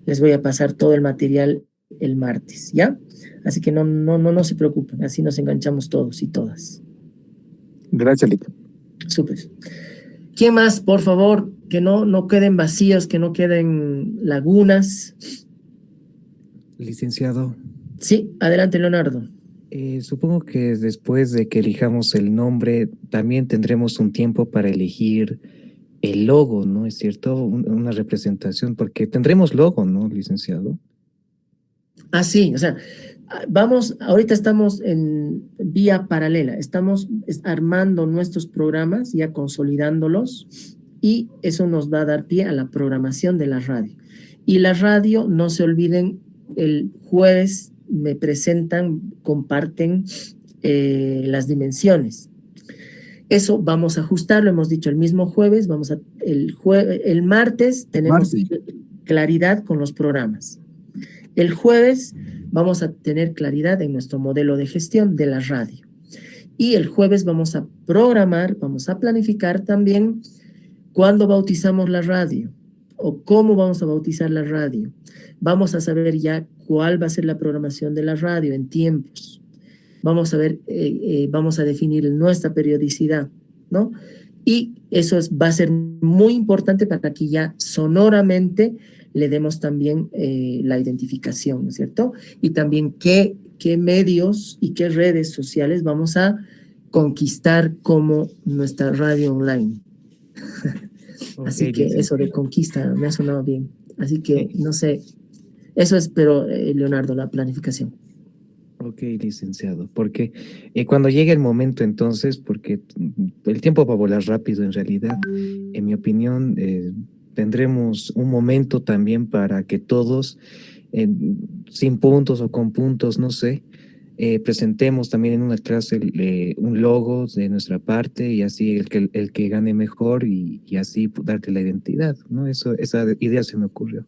les voy a pasar todo el material el martes, ¿ya? Así que no se preocupen, así nos enganchamos todos y todas. Gracias, Lick. Súper. ¿Quién más, por favor? Que no queden vacíos, que no queden lagunas. Licenciado, Sí, adelante, Leonardo. supongo que después de que elijamos el nombre, también tendremos un tiempo para elegir el logo, ¿no? ¿Es cierto? Una representación, porque tendremos logo, ¿no, licenciado? Ah, sí, o sea, ahorita estamos en vía paralela, estamos armando nuestros programas, ya consolidándolos, y eso nos va a dar pie a la programación de la radio. Y la radio, no se olviden, el jueves me presentan, comparten las dimensiones. Eso vamos a ajustarlo, hemos dicho el mismo jueves, el martes tenemos claridad con los programas. El jueves vamos a tener claridad en nuestro modelo de gestión de la radio. Y el jueves vamos a programar, vamos a planificar también cuándo bautizamos la radio o cómo vamos a bautizar la radio. Vamos a saber ya cuál va a ser la programación de la radio en tiempos. Vamos a ver, vamos a definir nuestra periodicidad, ¿no? Y eso va a ser muy importante para que ya sonoramente le demos también la identificación, ¿no es cierto? Y también qué medios y qué redes sociales vamos a conquistar como nuestra radio online. Así que eso de conquista me ha sonado bien. Así que, no sé, eso es, pero Leonardo, la planificación. Ok, licenciado, porque cuando llegue el momento entonces, porque el tiempo va a volar rápido en realidad, en mi opinión, tendremos un momento también para que todos, sin puntos o con puntos, no sé, presentemos también en una clase un logo de nuestra parte y así el que gane mejor y así darte la identidad, ¿no? Esa idea se me ocurrió.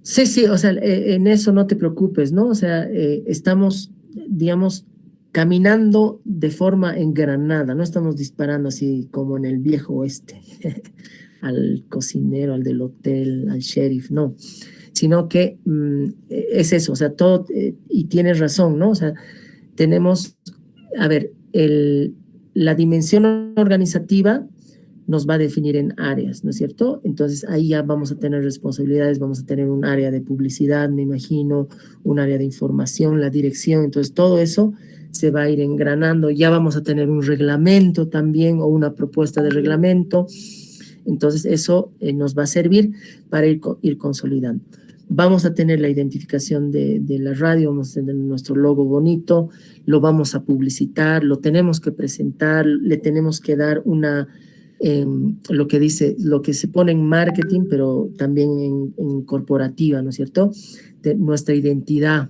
Sí, o sea, en eso no te preocupes, ¿no? O sea, estamos, digamos, caminando de forma engranada, no estamos disparando así como en el viejo oeste, al cocinero, al del hotel, al sheriff, no, sino que es eso, o sea, todo, y tienes razón, ¿no? O sea, tenemos, a ver, la dimensión organizativa nos va a definir en áreas, ¿no es cierto? Entonces ahí ya vamos a tener responsabilidades, vamos a tener un área de publicidad, me imagino, un área de información, la dirección, entonces todo eso se va a ir engranando, ya vamos a tener un reglamento también o una propuesta de reglamento, entonces eso nos va a servir para ir consolidando. Vamos a tener la identificación de la radio, vamos a tener nuestro logo bonito, lo vamos a publicitar, lo tenemos que presentar, le tenemos que dar una... lo que se pone en marketing, pero también en corporativa, ¿no es cierto? De nuestra identidad,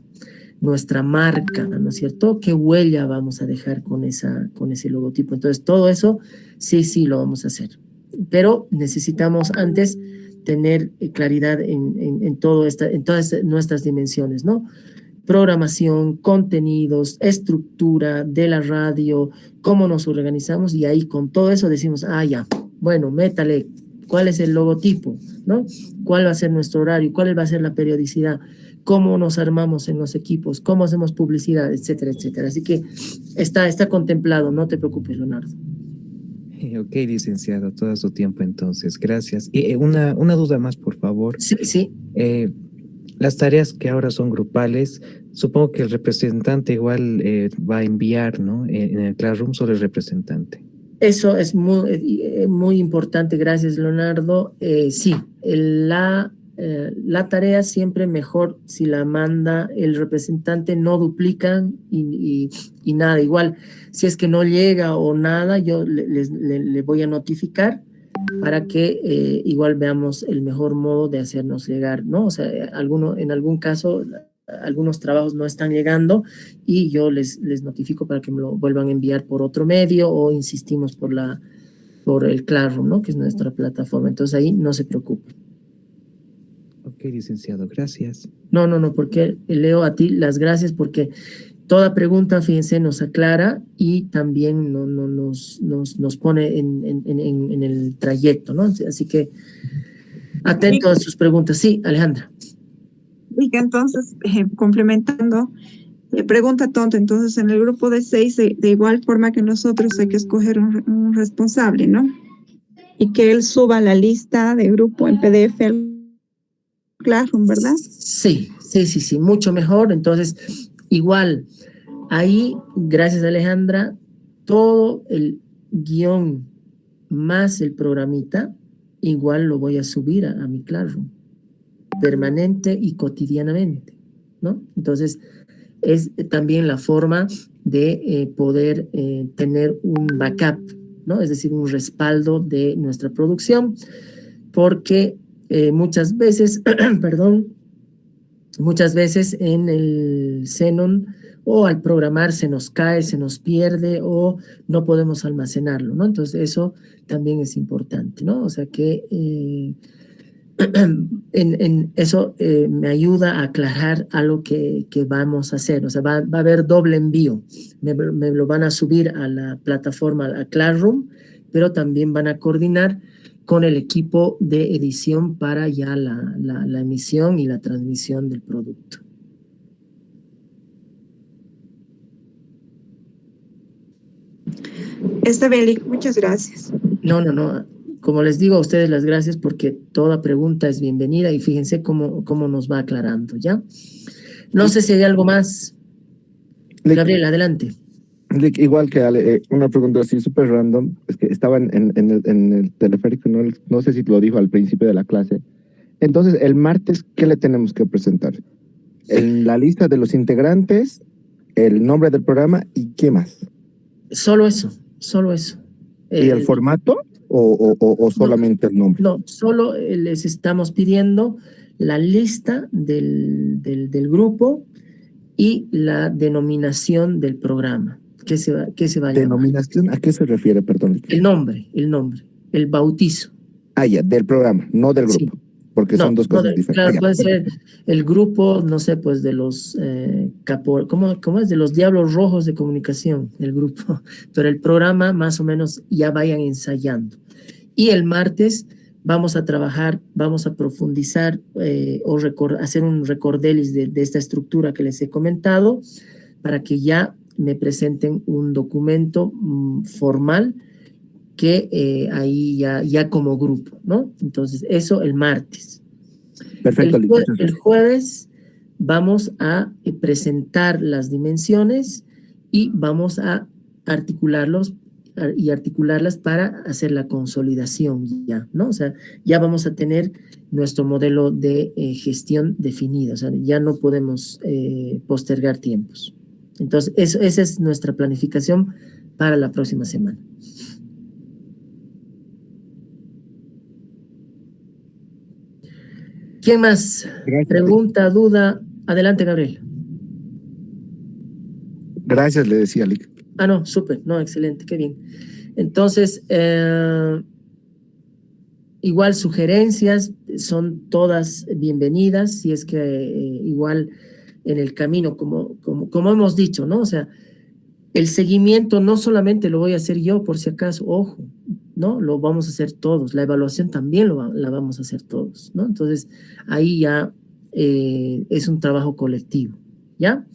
nuestra marca, ¿no es cierto? ¿Qué huella vamos a dejar con ese logotipo? Entonces, todo eso, sí, lo vamos a hacer. Pero necesitamos antes tener claridad en todas nuestras dimensiones, ¿no? Programación, contenidos, estructura de la radio, cómo nos organizamos y ahí con todo eso decimos, ya, bueno, métale, ¿cuál es el logotipo? ¿No? ¿Cuál va a ser nuestro horario? ¿Cuál va a ser la periodicidad? ¿Cómo nos armamos en los equipos? ¿Cómo hacemos publicidad? Etcétera, etcétera. Así que está contemplado, no te preocupes, Leonardo. Ok, licenciado, todo su tiempo entonces, gracias. Y una duda más, por favor. Sí. Las tareas que ahora son grupales, supongo que el representante igual va a enviar, ¿no? En el Classroom solo el representante. Eso es muy importante, gracias Leonardo. Sí, la tarea siempre mejor si la manda el representante, no duplican y nada. Igual, si es que no llega o nada, yo le voy a notificar para que igual veamos el mejor modo de hacernos llegar, ¿no? O sea, en algún caso, algunos trabajos no están llegando y yo les notifico para que me lo vuelvan a enviar por otro medio o insistimos por el Classroom, ¿no? Que es nuestra plataforma. Entonces ahí no se preocupen. Ok, licenciado, gracias. No, porque Leo, a ti las gracias porque toda pregunta, fíjense, nos aclara y también nos pone en el trayecto, ¿no? Así que atento a sus preguntas. Sí, Alejandra. Y que entonces, complementando, pregunta tonta, entonces en el grupo de 6, de igual forma que nosotros hay que escoger un responsable, ¿no? Y que él suba la lista de grupo en PDF al Classroom, ¿verdad? Sí, mucho mejor. Entonces, igual, ahí, gracias Alejandra, todo el guión más el programita, igual lo voy a subir a mi Classroom, permanente y cotidianamente, ¿no? Entonces, es también la forma de poder tener un backup, ¿no? Es decir, un respaldo de nuestra producción, porque muchas veces, perdón, muchas veces en el Xenon o al programar se nos cae, se nos pierde o no podemos almacenarlo, ¿no? Entonces eso también es importante, ¿no? O sea que en eso me ayuda a aclarar algo que vamos a hacer. O sea, va a haber doble envío. Me lo van a subir a la plataforma, a Classroom, pero también van a coordinar con el equipo de edición para ya la emisión y la transmisión del producto. Está bien, Lick, muchas gracias. No. Como les digo a ustedes las gracias porque toda pregunta es bienvenida y fíjense cómo nos va aclarando, ¿ya? No sé si hay algo más. Gabriel, adelante. Igual que Ale, una pregunta así súper random, es que estaba en el teleférico, no sé si lo dijo al principio de la clase. Entonces, el martes, ¿qué le tenemos que presentar? En la lista de los integrantes, el nombre del programa y ¿qué más? Solo eso. ¿Y el formato o solamente el nombre? No, solo les estamos pidiendo la lista del grupo y la denominación del programa. ¿Qué se va a llamar? ¿Denominación? ¿A qué se refiere, perdón? El nombre, el bautizo. Ah, ya, del programa, no del grupo. Sí. Porque son dos cosas diferentes. Claro, puede ser el grupo, no sé, pues de los ¿cómo es? De los Diablos Rojos de Comunicación, el grupo. Pero el programa más o menos ya vayan ensayando. Y el martes vamos a trabajar, vamos a profundizar hacer un recordelis de esta estructura que les he comentado para que ya me presenten un documento formal que ahí ya como grupo, ¿no? Entonces, eso el martes. Perfecto. El jueves vamos a presentar las dimensiones y vamos a articularlas para hacer la consolidación ya, ¿no? O sea, ya vamos a tener nuestro modelo de gestión definido, o sea, ya no podemos postergar tiempos. Entonces, esa es nuestra planificación para la próxima semana. ¿Quién más? Gracias. Pregunta, duda. Adelante, Gabriel. Gracias, le decía Lick. No, súper, no, excelente, qué bien. Entonces, igual sugerencias son todas bienvenidas, si es que igual en el camino, como hemos dicho, ¿no? O sea, el seguimiento no solamente lo voy a hacer yo, por si acaso, ojo, ¿no? Lo vamos a hacer todos, la evaluación también la vamos a hacer todos, ¿no? Entonces, ahí ya es un trabajo colectivo, ¿ya?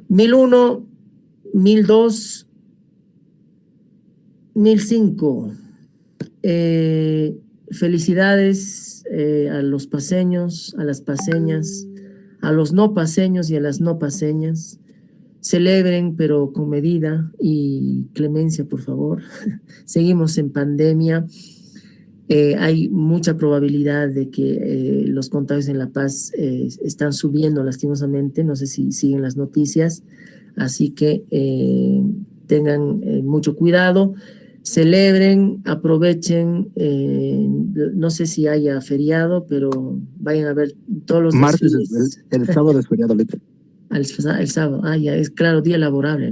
1001, 1002, 1005. Felicidades, a los paseños, a las paseñas, a los no paseños y a las no paseñas. Celebren, pero con medida y clemencia, por favor. Seguimos en pandemia. Hay mucha probabilidad de que los contagios en La Paz están subiendo lastimosamente. No sé si siguen las noticias. Así que tengan mucho cuidado. Celebren, aprovechen. No sé si haya feriado, pero vayan a ver todos los Martes, desfiles. el sábado es feriado, Lito. El sábado, ya es claro, día laborable, ¿no?